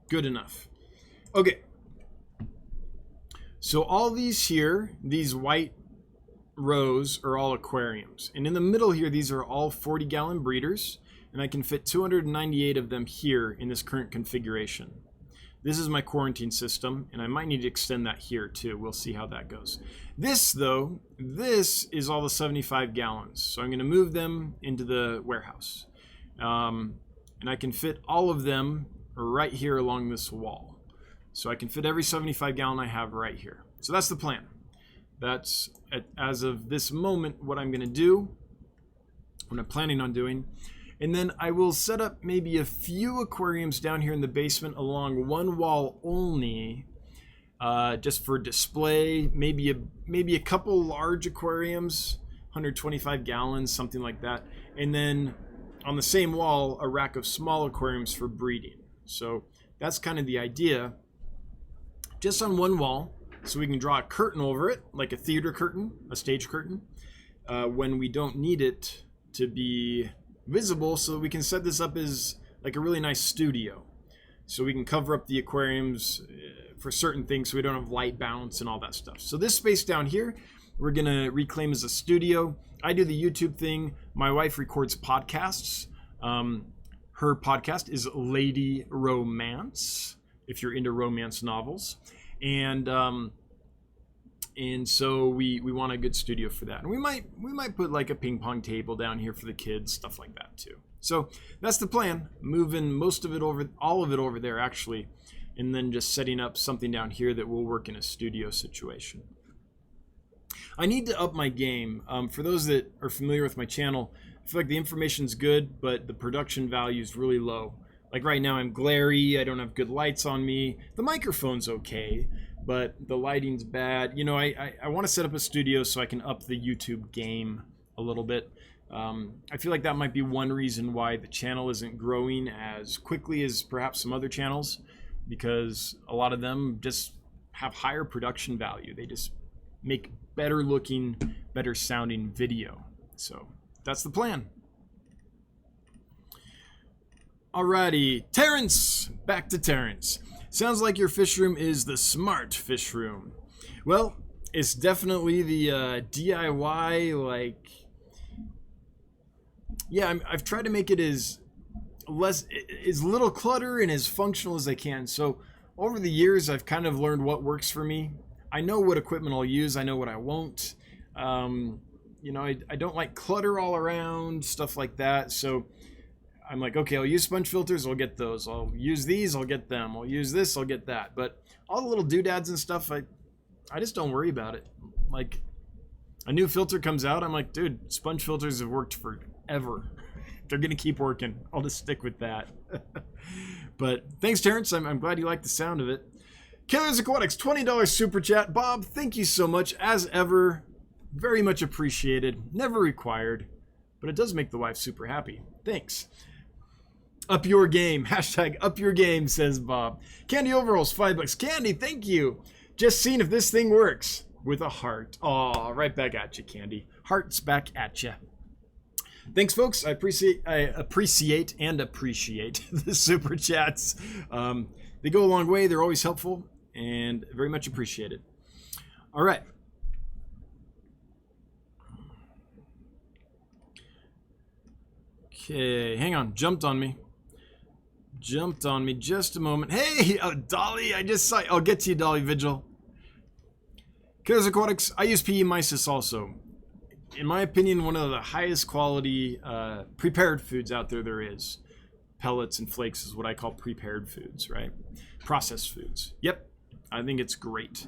Good enough. Okay. So all these here, these white rows are all aquariums. And in the middle here, these are all 40-gallon breeders. And I can fit 298 of them here in this current configuration. This is my quarantine system, and I might need to extend that here too. We'll see how that goes. This, though, this is all the 75 gallons. So I'm going to move them into the warehouse. And I can fit all of them right here along this wall. So I can fit every 75 gallon I have right here. So that's the plan. That's, as of this moment, what I'm going to do, what I'm planning on doing. And then I will set up maybe a few aquariums down here in the basement along one wall only, just for display. Maybe a couple large aquariums, 125 gallons, something like that. And then on the same wall, a rack of small aquariums for breeding. So that's kind of the idea. Just on one wall, so we can draw a curtain over it, like a theater curtain, a stage curtain, when we don't need it to be visible, so that we can set this up as like a really nice studio, so we can cover up the aquariums for certain things so we don't have light bounce and all that stuff. So this space down here we're gonna reclaim as a studio. I do the YouTube thing. My wife records podcasts. Her podcast is Lady Romance, if you're into romance novels, and so we want a good studio for that. And we might put like a ping pong table down here for the kids, stuff like that too. So that's the plan, moving most of it over, all of it over there actually, and then just setting up something down here that will work in a studio situation. I need to up my game. For those that are familiar with my channel, I feel like the information's good, but the production value is really low. Like right now I'm glary, I don't have good lights on me. The microphone's okay, but the lighting's bad. You know, I want to set up a studio so I can up the YouTube game a little bit. I feel like that might be one reason why the channel isn't growing as quickly as perhaps some other channels, because a lot of them just have higher production value. They just make better looking, better sounding video. So that's the plan. Alrighty, Terrence, back to Terrence. Sounds like your fish room is the smart fish room. Well, it's definitely the DIY, like, yeah, I've tried to make it as little clutter and as functional as I can. So over the years, I've kind of learned what works for me. I know what equipment I'll use. I know what I won't. You know, I don't like clutter all around, stuff like that. So I'm like, okay, I'll use sponge filters, I'll get those. I'll use these, I'll get them. I'll use this, I'll get that. But all the little doodads and stuff, I just don't worry about it. Like, a new filter comes out, I'm like, dude, sponge filters have worked forever. They're going to keep working. I'll just stick with that. But thanks, Terrence. I'm glad you like the sound of it. Killers Aquatics, $20 super chat. Bob, thank you so much. As ever, very much appreciated. Never required, but it does make the wife super happy. Thanks. Up your game. Hashtag up your game, says Bob. Candy Overalls, $5. Candy, thank you. Just seeing if this thing works. With a heart. Aw, right back at you, Candy. Hearts back at you. Thanks, folks. I appreciate the super chats. They go a long way. They're always helpful and very much appreciated. All right. Okay, hang on. Jumped on me just a moment. Hey, Dolly, I just saw. I'll get to you, Dolly Vigil. Killers Aquatics, I use PE Mysis also. In my opinion, one of the highest quality prepared foods out there is. Pellets and flakes is what I call prepared foods, right? Processed foods. Yep, I think it's great.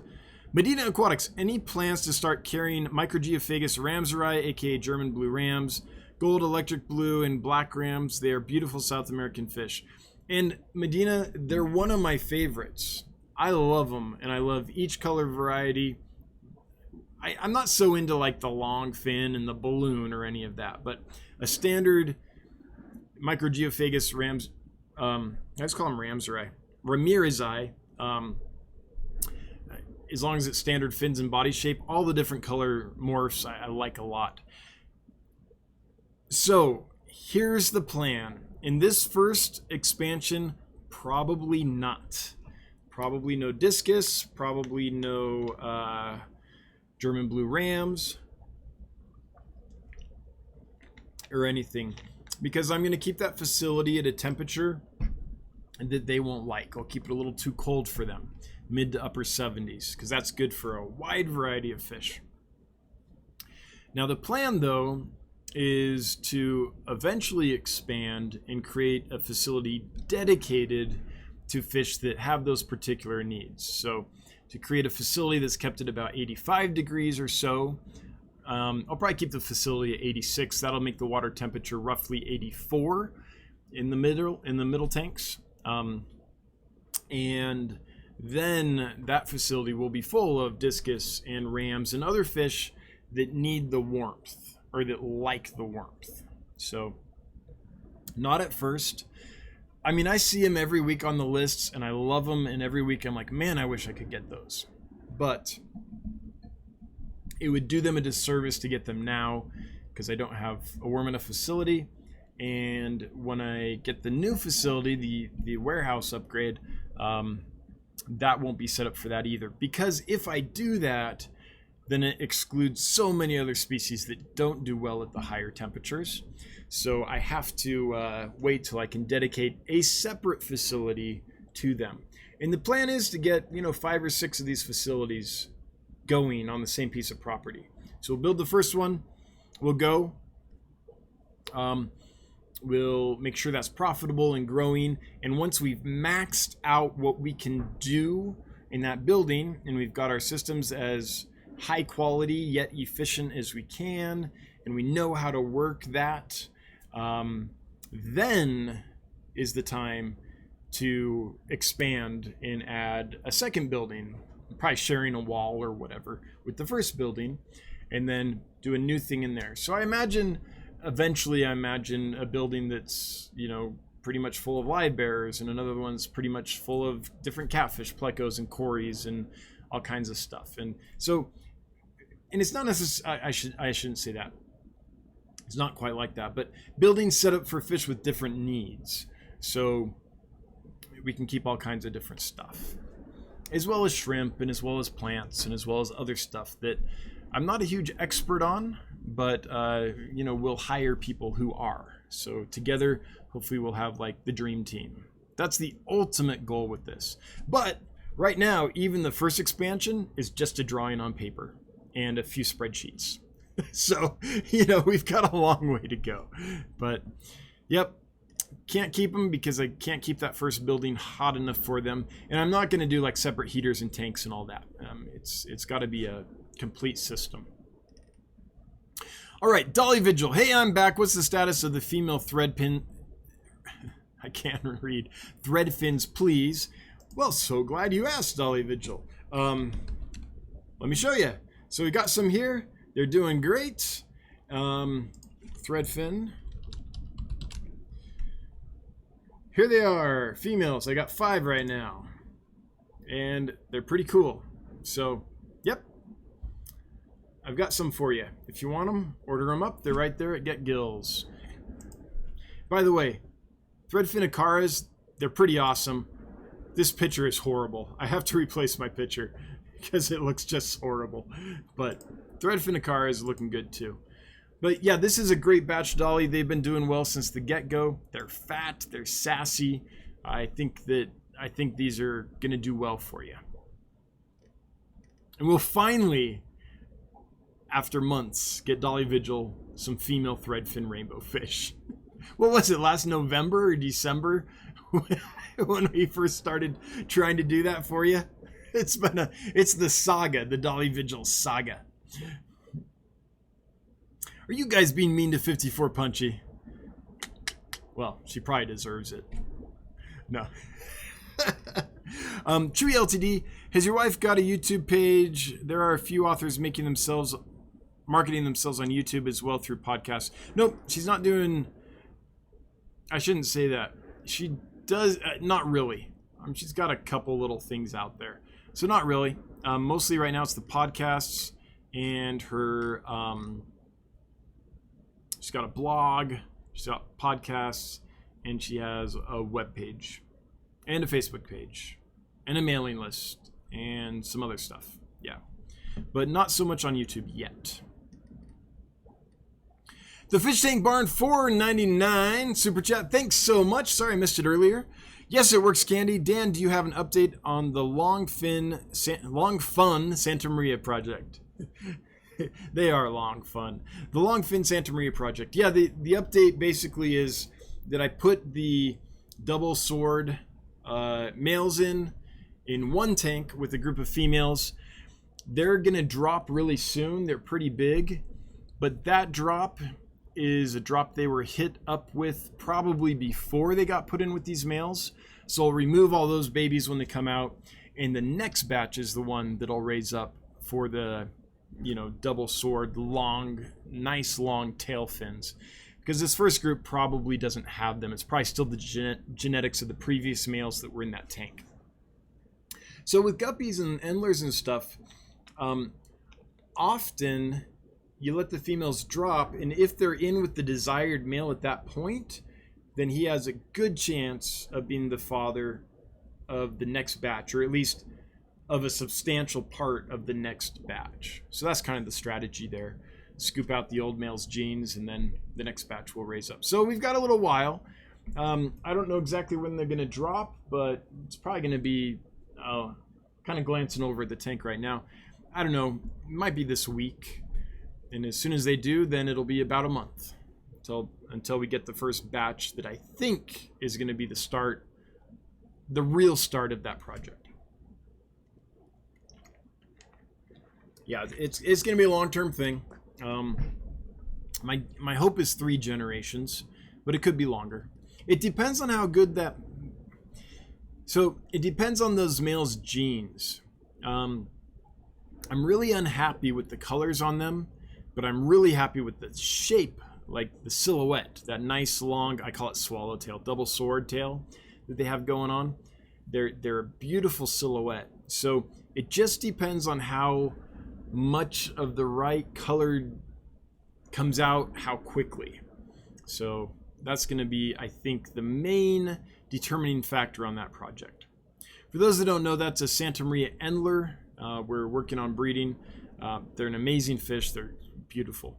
Medina Aquatics, any plans to start carrying Microgeophagus ramseri, aka German blue rams, gold, electric blue, and black rams? They are beautiful South American fish. And Medina, they're one of my favorites. I love them, and I love each color variety. I'm not so into like the long fin and the balloon or any of that, but a standard Microgeophagus rams, I just call them ramseri, Ramirezi, as long as it's standard fins and body shape, all the different color morphs I like a lot. So here's the plan. In this first expansion, probably not. Probably no discus, probably no German blue rams or anything, because I'm going to keep that facility at a temperature that they won't like. I'll keep it a little too cold for them, mid to upper 70s, because that's good for a wide variety of fish. Now the plan, though, is to eventually expand and create a facility dedicated to fish that have those particular needs. So to create a facility that's kept at about 85 degrees or so. I'll probably keep the facility at 86. That'll make the water temperature roughly 84 in the middle tanks. And then that facility will be full of discus and rams and other fish that need the warmth, or that like the warmth. So not at first. I mean, I see them every week on the lists, and I love them, and every week I'm like, man, I wish I could get those. But it would do them a disservice to get them now, because I don't have a warm enough facility. And when I get the new facility, the warehouse upgrade, that won't be set up for that either. Because if I do that, then it excludes so many other species that don't do well at the higher temperatures. So I have to wait till I can dedicate a separate facility to them. And the plan is to get, 5 or 6 of these facilities going on the same piece of property. So we'll build the first one. We'll go. We'll make sure that's profitable and growing. And once we've maxed out what we can do in that building, and we've got our systems as high quality yet efficient as we can, and we know how to work that, then is the time to expand and add a second building, probably sharing a wall or whatever with the first building, and then do a new thing in there. So eventually I imagine a building that's, pretty much full of live bearers, and another one's pretty much full of different catfish, plecos and cories and all kinds of stuff. And so, and it's not necessarily, I shouldn't say that. It's not quite like that, but buildings set up for fish with different needs. So we can keep all kinds of different stuff, as well as shrimp, and as well as plants, and as well as other stuff that I'm not a huge expert on, but we'll hire people who are. So together, hopefully we'll have like the dream team. That's the ultimate goal with this. But Right now, even the first expansion is just a drawing on paper and a few spreadsheets. So, you know, we've got a long way to go. But, yep, can't keep them because I can't keep that first building hot enough for them. And I'm not going to do like separate heaters and tanks and all that. It's got to be a complete system. All right, Dolly Vigil. Hey, I'm back. What's the status of the female thread pin? I can't read. Thread fins, please. Well, so glad you asked, Dolly Vigil. Let me show you. So we got some here. They're doing great. Thread fin. Here they are, females. I got 5 right now. And they're pretty cool. So, yep. I've got some for you. If you want them, order them up. They're right there at Get Gills. By the way, Threadfin Acaras, they're pretty awesome. This picture is horrible. I have to replace my picture because it looks just horrible. But Threadfin Acara is looking good too. But yeah, this is a great batch dolly. They've been doing well since the get-go. They're fat, they're sassy. I think these are gonna do well for you. And we'll finally, after months, get Dolly Vigil some female threadfin rainbow fish. What was it, last November or December when we first started trying to do that for you? It's the saga, the Dolly Vigil saga. Are you guys being mean to 54Punchie? Well, she probably deserves it. No. Chewy LTD, has your wife got a YouTube page? There are a few authors marketing themselves on YouTube as well through podcasts. Nope, she's not doing. I shouldn't say that. She does not really. She's got a couple little things out there, so not really. Mostly right now it's the podcasts and her. She's got a blog. She's got podcasts, and she has a web page, and a Facebook page, and a mailing list, and some other stuff. Yeah, but not so much on YouTube yet. The Fish Tank Barn $4.99 super chat. Thanks so much. Sorry I missed it earlier. Yes, it works, Candy. Dan, do you have an update on the Long Fun Santa Maria project? They are long fun. The Long Fin Santa Maria project. Yeah, the update basically is that I put the double sword males in one tank with a group of females. They're gonna drop really soon. They're pretty big, but that drop is a drop they were hit up with probably before they got put in with these males. So I'll remove all those babies when they come out, and the next batch is the one that I'll raise up for the, you know, double sword, long, nice long tail fins, because this first group probably doesn't have them. It's probably still the genetics of the previous males that were in that tank. So with guppies and endlers and stuff, often you let the females drop, and if they're in with the desired male at that point, then he has a good chance of being the father of the next batch, or at least of a substantial part of the next batch. So that's kind of the strategy there. Scoop out the old male's genes, and then the next batch will raise up. So we've got a little while. I don't know exactly when they're going to drop, but it's probably going to be kind of glancing over the tank right now. I don't know. It might be this week. And as soon as they do, then it'll be about a month until we get the first batch that I think is going to be the real start of that project. Yeah, it's going to be a long-term thing. My hope is 3 generations, but it could be longer. It depends on how good that. So it depends on those males' genes. I'm really unhappy with the colors on them, but I'm really happy with the shape, like the silhouette, that nice long, I call it swallowtail, double sword tail that they have going on. They're a beautiful silhouette. So it just depends on how much of the right color comes out, how quickly. So that's going to be, I think, the main determining factor on that project. For those that don't know, that's a Santa Maria Endler. We're working on breeding. They're an amazing fish. They're beautiful.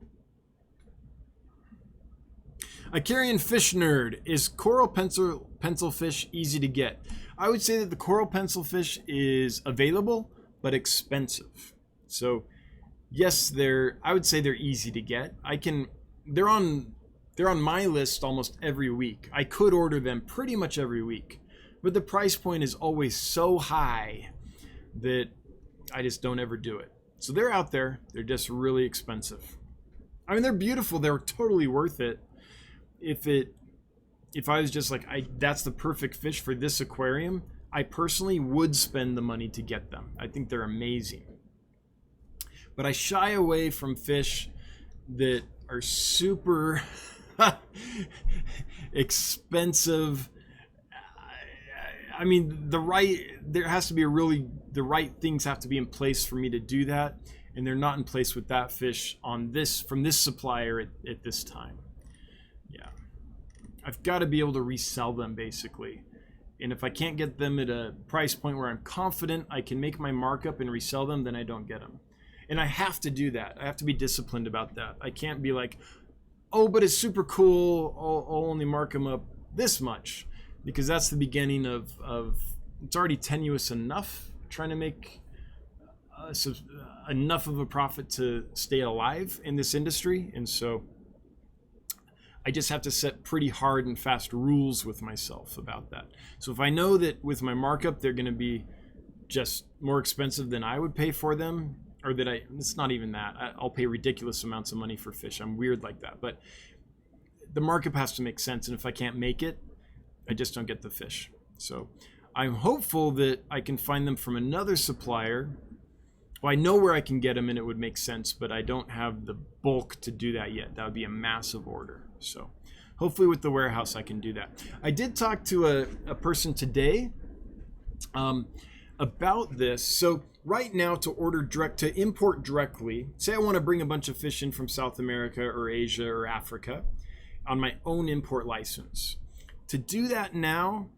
Icarian Fish Nerd, is coral pencil fish easy to get? I would say that the coral pencil fish is available, but expensive. So yes, I would say they're easy to get. They're on my list almost every week. I could order them pretty much every week, but the price point is always so high that I just don't ever do it. So they're out there. They're just really expensive. I mean, they're beautiful. They're totally worth it. If I was just like, that's the perfect fish for this aquarium, I personally would spend the money to get them. I think they're amazing. But I shy away from fish that are super expensive. I mean, the right things have to be in place for me to do that, and they're not in place with that fish from this supplier at this time. Yeah, I've got to be able to resell them basically, and if I can't get them at a price point where I'm confident I can make my markup and resell them, then I don't get them. And I have to do that. I have to be disciplined about that. I can't be like, oh, but it's super cool, I'll only mark them up this much. Because that's the beginning of it's already tenuous enough trying to make enough of a profit to stay alive in this industry. And so I just have to set pretty hard and fast rules with myself about that. So if I know that with my markup, they're going to be just more expensive than I would pay for them, or that it's not even that. I'll pay ridiculous amounts of money for fish. I'm weird like that. But the markup has to make sense. And if I can't make it, I just don't get the fish. So I'm hopeful that I can find them from another supplier. Well, I know where I can get them and it would make sense, but I don't have the bulk to do that yet. That would be a massive order. So hopefully with the warehouse I can do that. I did talk to a person today about this. So right now to import directly, say I want to bring a bunch of fish in from South America or Asia or Africa on my own import license. To do that now,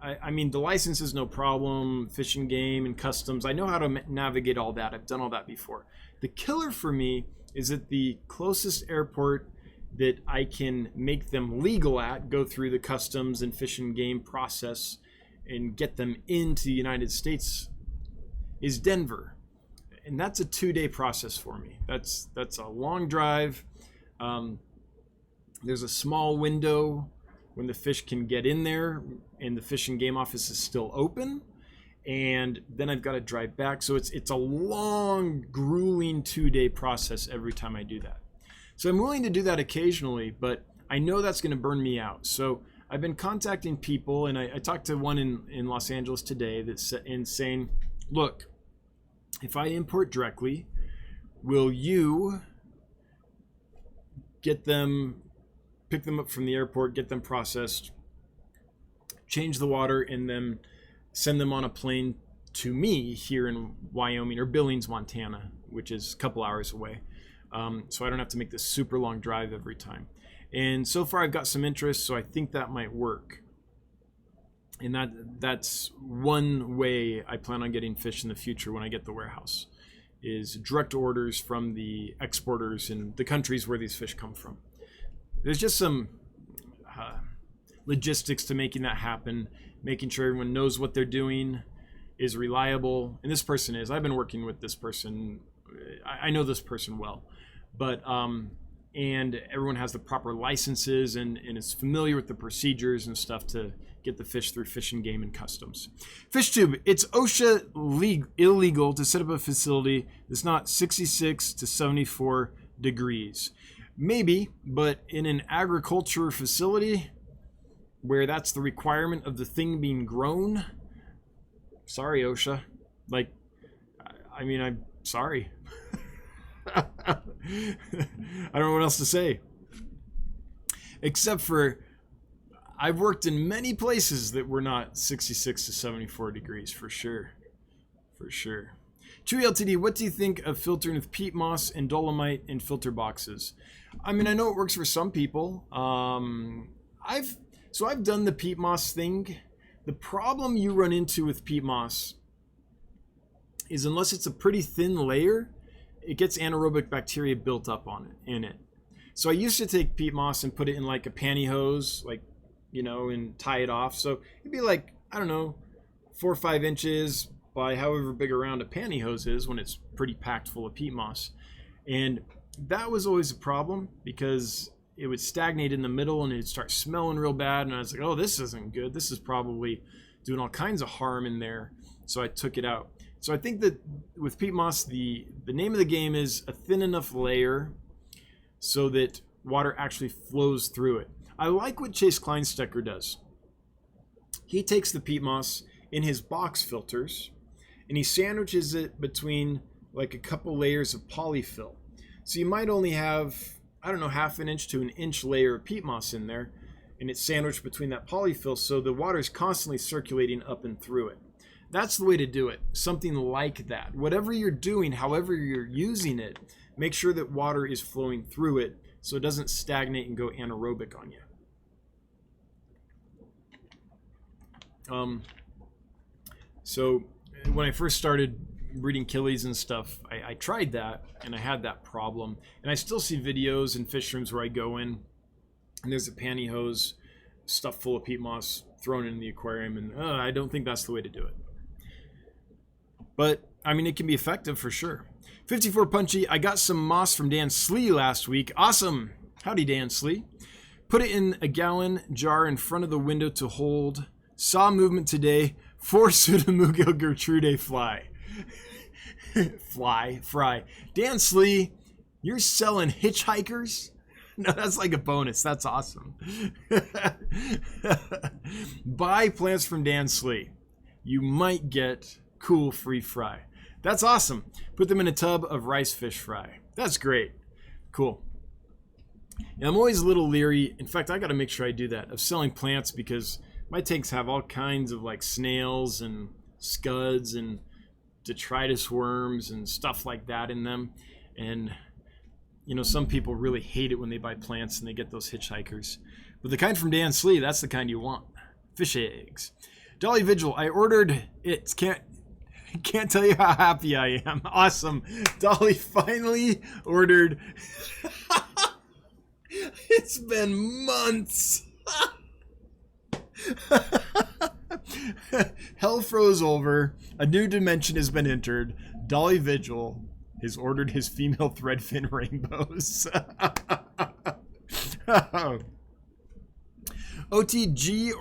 I mean, the license is no problem, Fish and Game and customs. I know how to navigate all that. I've done all that before. The killer for me is that the closest airport that I can make them legal at, go through the customs and Fish and Game process and get them into the United States, is Denver. And that's a 2-day process for me. That's a long drive. There's a small window when the fish can get in there and the Fish and Game office is still open, and then I've got to drive back. So it's a long, grueling 2-day process every time I do that. So I'm willing to do that occasionally, but I know that's going to burn me out. So I've been contacting people, and I talked to one in Los Angeles today that's saying, look, if I import directly, will you get them, pick them up from the airport, get them processed, change the water, and then send them on a plane to me here in Wyoming or Billings, Montana, which is a couple hours away. So I don't have to make this super long drive every time. And so far I've got some interest, so I think that might work. And that's one way I plan on getting fish in the future when I get the warehouse, is direct orders from the exporters in the countries where these fish come from. There's just some logistics to making that happen, making sure everyone knows what they're doing, is reliable. And this person is. I've been working with this person. I know this person well. But and everyone has the proper licenses and is familiar with the procedures and stuff to get the fish through Fish and Game and Customs. FishTube, it's OSHA illegal to set up a facility that's not 66 to 74 degrees. Maybe, but in an agriculture facility where that's the requirement of the thing being grown, sorry, OSHA. Like, I mean, I'm sorry. I don't know what else to say. Except for, I've worked in many places that were not 66 to 74 degrees, for sure. For sure. Chewy LTD, what do you think of filtering with peat moss and dolomite in filter boxes? I mean, I know it works for some people. I've done the peat moss thing. The problem you run into with peat moss is unless it's a pretty thin layer, it gets anaerobic bacteria built up in it. So I used to take peat moss and put it in like a pantyhose, like, you know, and tie it off. So it'd be like, I don't know, 4 or 5 inches by however big around a pantyhose is when it's pretty packed full of peat moss. And that was always a problem because it would stagnate in the middle and it'd start smelling real bad. And I was like, oh, this isn't good. This is probably doing all kinds of harm in there. So I took it out. So I think that with peat moss, the name of the game is a thin enough layer so that water actually flows through it. I like what Chase Kleinstecker does. He takes the peat moss in his box filters and he sandwiches it between like a couple layers of polyfill. So you might only have, I don't know, 1/2 inch to 1 inch layer of peat moss in there, and it's sandwiched between that polyfill, so the water is constantly circulating up and through it. That's the way to do it. Something like that. Whatever you're doing, however you're using it, make sure that water is flowing through it so it doesn't stagnate and go anaerobic on you. So when I first started breeding killies and stuff, I tried that and I had that problem. And I still see videos in fish rooms where I go in and there's a pantyhose stuffed full of peat moss thrown in the aquarium, and I don't think that's the way to do it. But I mean, it can be effective for sure. 54Punchie, I got some moss from Dan Slee last week. Awesome. Howdy, Dan Slee. Put it in a gallon jar in front of the window to hold. Saw movement today. 4 Pseudomugil Gertrude fly. Fry. Dan Slee, you're selling hitchhikers? No, that's like a bonus. That's awesome. Buy plants from Dan Slee. You might get cool free fry. That's awesome. Put them in a tub of rice fish fry. That's great. Cool. And I'm always a little leery. In fact, I got to make sure I do that, of selling plants, because my tanks have all kinds of like snails and scuds and detritus worms and stuff like that in them. And you know, some people really hate it when they buy plants and they get those hitchhikers. But the kind from Dan Slee, that's the kind you want. Fish eggs. Dolly Vigil, I ordered it. Can't tell you how happy I am. Awesome. Dolly finally ordered. It's been months. Hell froze over. A new dimension has been entered. Dolly Vigil has ordered his female threadfin rainbows. GT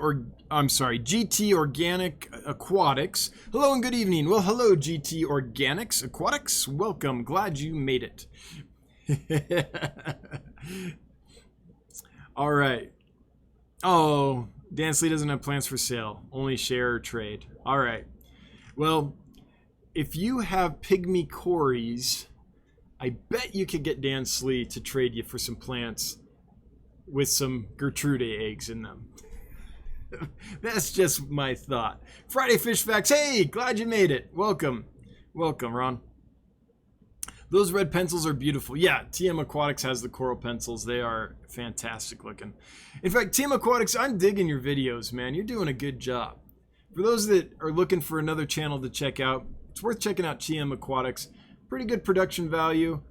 Organic Aquatics. Hello and good evening. Well, hello, GT Organics Aquatics. Welcome. Glad you made it. All right. Oh, Dan Slee doesn't have plants for sale. Only share or trade. All right. Well, if you have pygmy cories, I bet you could get Dan Slee to trade you for some plants with some Gertrude eggs in them. That's just my thought. Friday Fish Facts. Hey, glad you made it. Welcome. Welcome, Ron. Those red pencils are beautiful. Yeah, TM Aquatics has the coral pencils. They are fantastic looking. In fact, TM Aquatics, I'm digging your videos, man. You're doing a good job. For those that are looking for another channel to check out, it's worth checking out TM Aquatics. Pretty good production value,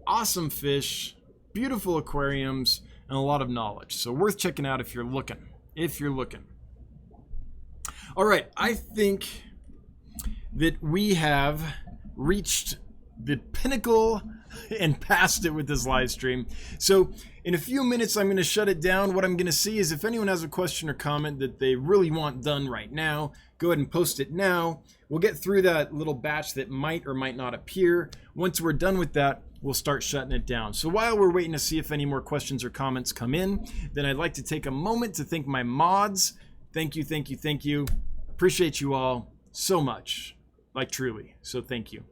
awesome fish, beautiful aquariums, and a lot of knowledge. So worth checking out if you're looking. All right, I think that we have reached the pinnacle and passed it with this live stream. So in a few minutes, I'm going to shut it down. What I'm going to see is if anyone has a question or comment that they really want done right now, go ahead and post it now. We'll get through that little batch that might or might not appear. Once we're done with that, we'll start shutting it down. So while we're waiting to see if any more questions or comments come in, then I'd like to take a moment to thank my mods. Thank you, thank you, thank you. Appreciate you all so much, like truly. So thank you.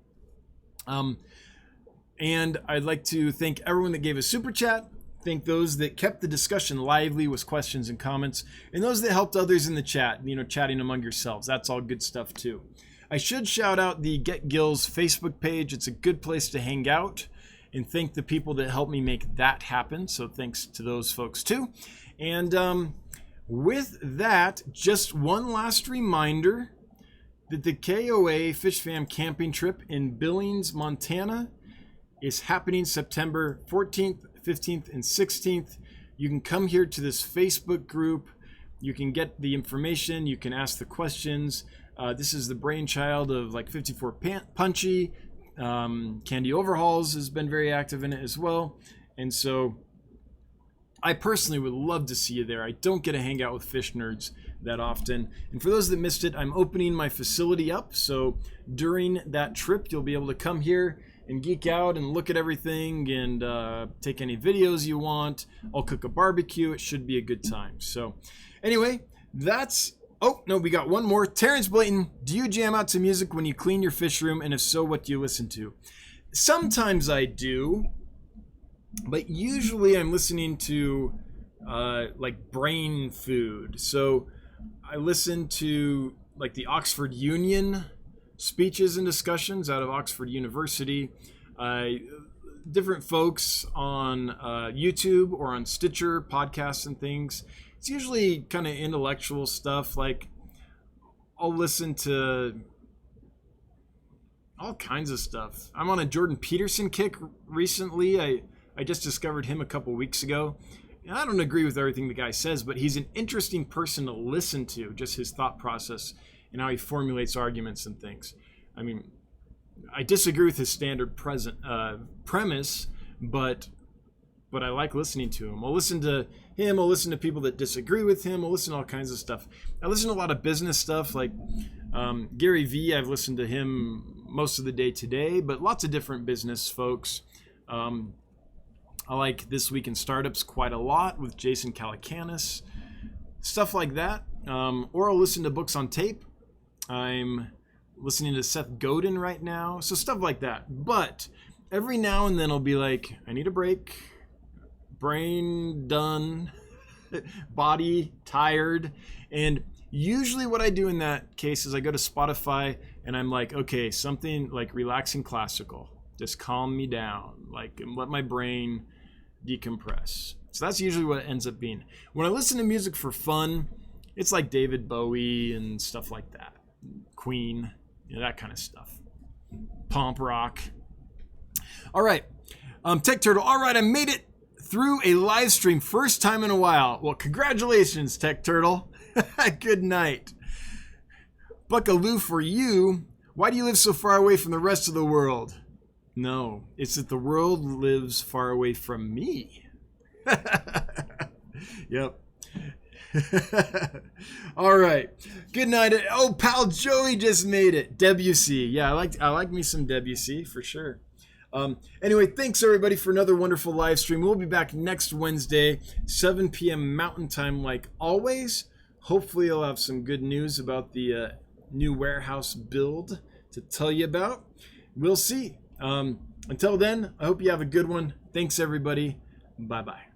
And I'd like to thank everyone that gave a super chat. Thank those that kept the discussion lively with questions and comments, and those that helped others in the chat, you know, chatting among yourselves. That's all good stuff too. I should shout out the Get Gills Facebook page. It's a good place to hang out, and thank the people that helped me make that happen. So thanks to those folks too. And with that, just one last reminder that the KOA Fish Fam camping trip in Billings, Montana is happening September 14th, 15th, and 16th. You can come here to this Facebook group. You can get the information. You can ask the questions. This is the brainchild of like 54Punchie. Candy Overhauls has been very active in it as well. And so I personally would love to see you there. I don't get to hang out with fish nerds that often. And for those that missed it, I'm opening my facility up. So during that trip, you'll be able to come here and geek out and look at everything and take any videos you want. I'll cook a barbecue. It should be a good time. So anyway, that's... Oh, no, we got one more. Terrence Blayton, do you jam out to music when you clean your fish room? And if so, what do you listen to? Sometimes I do, but usually I'm listening to like brain food. So I listen to like the Oxford Union speeches and discussions out of Oxford University. Different folks on YouTube or on Stitcher, podcasts and things. It's usually kind of intellectual stuff. Like I'll listen to all kinds of stuff. I'm on a Jordan Peterson kick recently. I just discovered him a couple weeks ago. I don't agree with everything the guy says, but he's an interesting person to listen to, just his thought process and how he formulates arguments and things. I mean, I disagree with his standard premise, but I like listening to him. I'll listen to him. I'll listen to people that disagree with him. I'll listen to all kinds of stuff. I listen to a lot of business stuff, like Gary Vee. I've listened to him most of the day today, but lots of different business folks. I like This Week in Startups quite a lot with Jason Calacanis, stuff like that. Or I'll listen to books on tape. I'm listening to Seth Godin right now, so stuff like that. But every now and then I'll be like, I need a break. Brain done, body tired. And usually what I do in that case is I go to Spotify and I'm like, okay, something like relaxing classical, just calm me down, like let my brain decompress. So that's usually what it ends up being. When I listen to music for fun, it's like David Bowie and stuff like that, Queen, that kind of stuff, pump rock. All right, Tech Turtle. All right, I made it through a live stream, first time in a while. Well, congratulations, Tech Turtle. Good night. Buckaloo for you. Why do you live so far away from the rest of the world? No, it's that the world lives far away from me. Yep. All right. Good night. Oh, pal Joey just made it. Debussy. Yeah, I like me some Debussy for sure. Anyway, thanks everybody for another wonderful live stream. We'll be back next Wednesday, 7 p.m. Mountain Time, like always. Hopefully, I'll have some good news about the new warehouse build to tell you about. We'll see. Until then, I hope you have a good one. Thanks, everybody. Bye-bye.